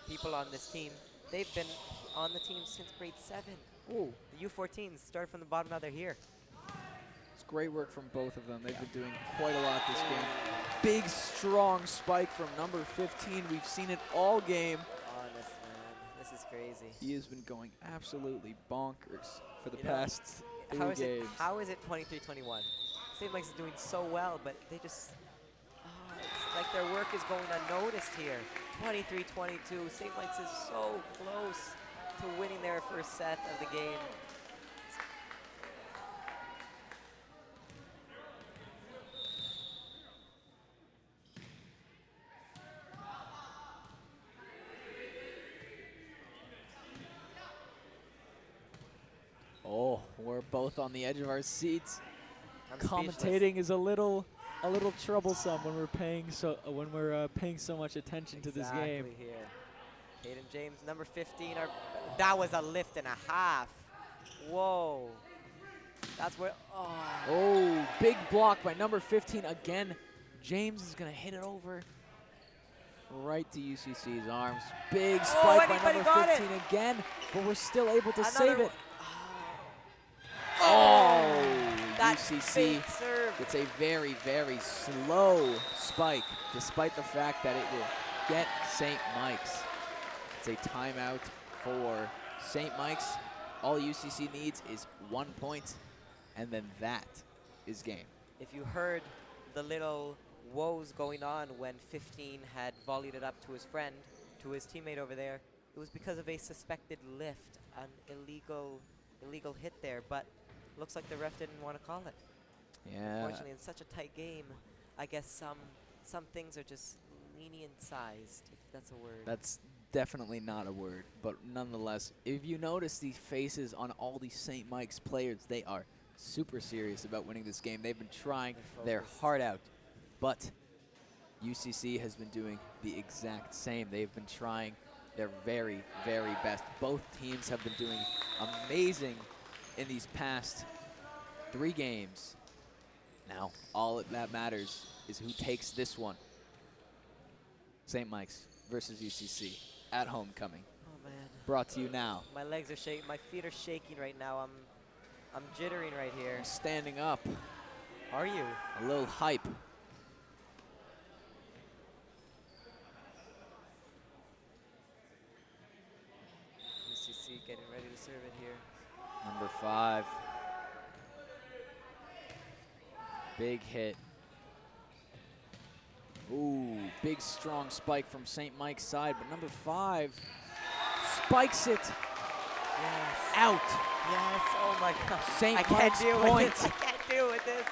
people on this team. They've been on the team since grade 7. Ooh, The U14s started from the bottom, now they're here. it's great work from both of them. They've been doing quite a lot this game. Big, strong spike from number 15. We've seen it all game. Honest, man. This is crazy. He has been going absolutely bonkers for the You know, past 3 games. How is it 23-21? St. Mike's is doing so well, but they just, it's like their work is going unnoticed here. 23-22. St. Mike's is so close to winning their first set of the game. Oh, we're both on the edge of our seats. I'm Commentating is a little troublesome when we're paying so much attention to this game. Exactly here. Hayden James, number 15. That was a lift and a half. Whoa. That's where. Oh. Oh, big block by number 15 again. James is gonna hit it over right to UCC's arms. Big spike by anybody number got 15 again, but we're still able to save Another it. one. Oh, That UCC fake serve. gets a very, very slow spike, despite the fact that it will get St. Mike's. It's a timeout for St. Mike's. All UCC needs is 1 point, and then that is game. If you heard the little woes going on when 15 had volleyed it up to his friend, to his teammate over there, it was because of a suspected lift, an illegal hit there, but looks like the ref didn't want to call it. Yeah. Unfortunately, in such a tight game, I guess some things are just lenient sized, if that's a word. That's definitely not a word, but nonetheless, if you notice the faces on all these St. Mike's players, they are super serious about winning this game. They've been trying They're their focused. heart out, but UCC has been doing the exact same. They've been trying their very, very best. Both teams have been doing amazing in these past 3 games. Now, all that matters is who takes this one. St. Mike's versus UCC at homecoming. Oh man, Brought to you now. my legs are shaking, my feet are shaking right now. I'm jittering right here. I'm standing up. Are you? A little hype. UCC getting ready to serve it here. Number 5. Big hit. Ooh, big strong spike from St. Mike's side, but number 5 spikes it Yes. out. Yes. Oh my God. St. I can't Mike's deal with point. this. I can't deal with this.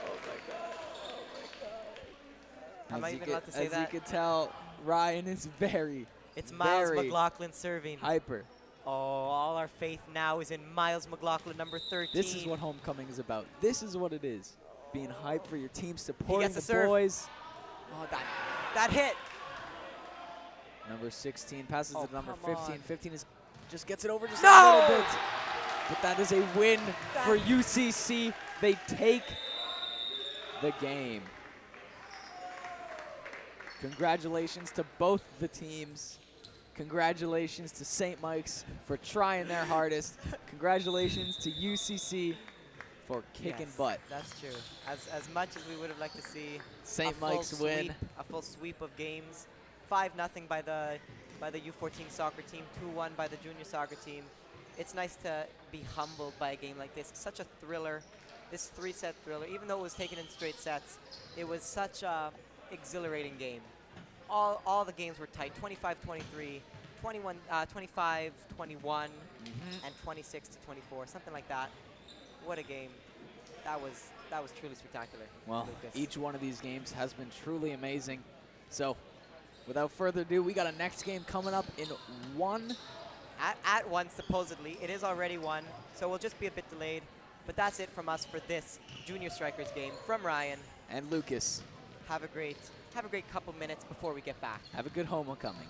Oh my God. Oh my God. Am I even allowed to say As that? you can tell, Ryan is very, It's Miles very McLaughlin serving. hyper. Oh, all our faith now is in Miles McLaughlin, number 13. This is what homecoming is about. This is what it is. Being hyped for your team, supporting gets the the serve. boys. Oh, that hit. Number 16 passes Oh, to number come 15. on. 15 just gets it over just No! a little bit. But that is a win for That- UCC. They take the game. Congratulations to both the teams. Congratulations to St. Mike's for trying their hardest. Congratulations to UCC for kicking Yes, butt. that's true. As much as we would have liked to see St. Mike's win. a full sweep of games, 5-0 by the U14 soccer team, 2-1 by the junior soccer team. It's nice to be humbled by a game like this. Such a thriller, this 3-set thriller. Even though it was taken in straight sets, it was such a exhilarating game. All the games were tight, 25-23, 21, 25-21, and 26-24, something like that. What a game! That was truly spectacular. Well, Lucas. each one of these games has been truly amazing. So, without further ado, we got a next game coming up in one. At 1, supposedly. It is already 1, so we'll just be a bit delayed. But that's it from us for this Junior Strikers game. From Ryan. And Lucas, Have a great couple minutes before we get back. have a good homecoming.